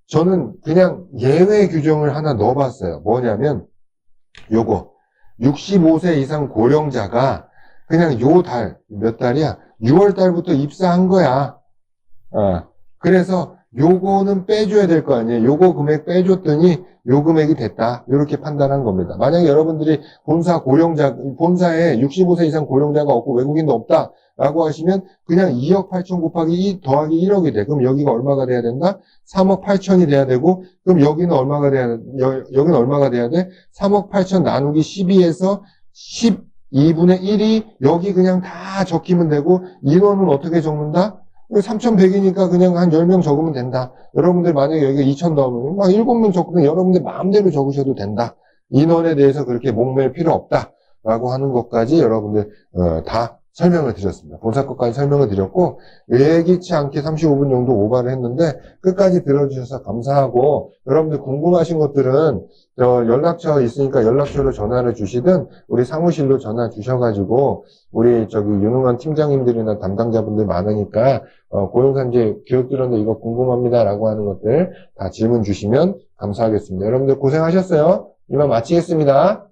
저는 그냥 예외 규정을 하나 넣어봤어요. 뭐냐면 요거 65세 이상 고령자가 그냥 요 달, 몇 달이야? 6월 달부터 입사한 거야. 그래서 요거는 빼줘야 될 거 아니에요. 요거 금액 빼줬더니 요 금액이 됐다. 이렇게 판단한 겁니다. 만약에 여러분들이 본사에 65세 이상 고령자가 없고 외국인도 없다. 라고 하시면 그냥 2억 8천 곱하기 2 더하기 1억이 돼. 그럼 여기가 얼마가 돼야 된다? 3억 8천이 돼야 되고, 그럼 여기는 얼마가 돼야 돼? 3억 8천 나누기 12에서 12분의 1이 여기 그냥 다 적히면 되고, 인원은 어떻게 적는다? 3,100이니까 그냥 한 10명 적으면 된다. 여러분들 만약에 여기가 2,000 넣으면 막 7명 적으면 여러분들 마음대로 적으셔도 된다. 인원에 대해서 그렇게 목맬 필요 없다. 라고 하는 것까지 여러분들 다 설명을 드렸습니다. 본사 것까지 설명을 드렸고 예기치 않게 35분 정도 오바를 했는데 끝까지 들어주셔서 감사하고 여러분들 궁금하신 것들은 연락처 있으니까 연락처로 전화를 주시든 우리 사무실로 전화 주셔가지고 우리 유능한 팀장님들이나 담당자분들 많으니까 고용산재 교육 들었는데 이거 궁금합니다 라고 하는 것들 다 질문 주시면 감사하겠습니다. 여러분들 고생하셨어요. 이만 마치겠습니다.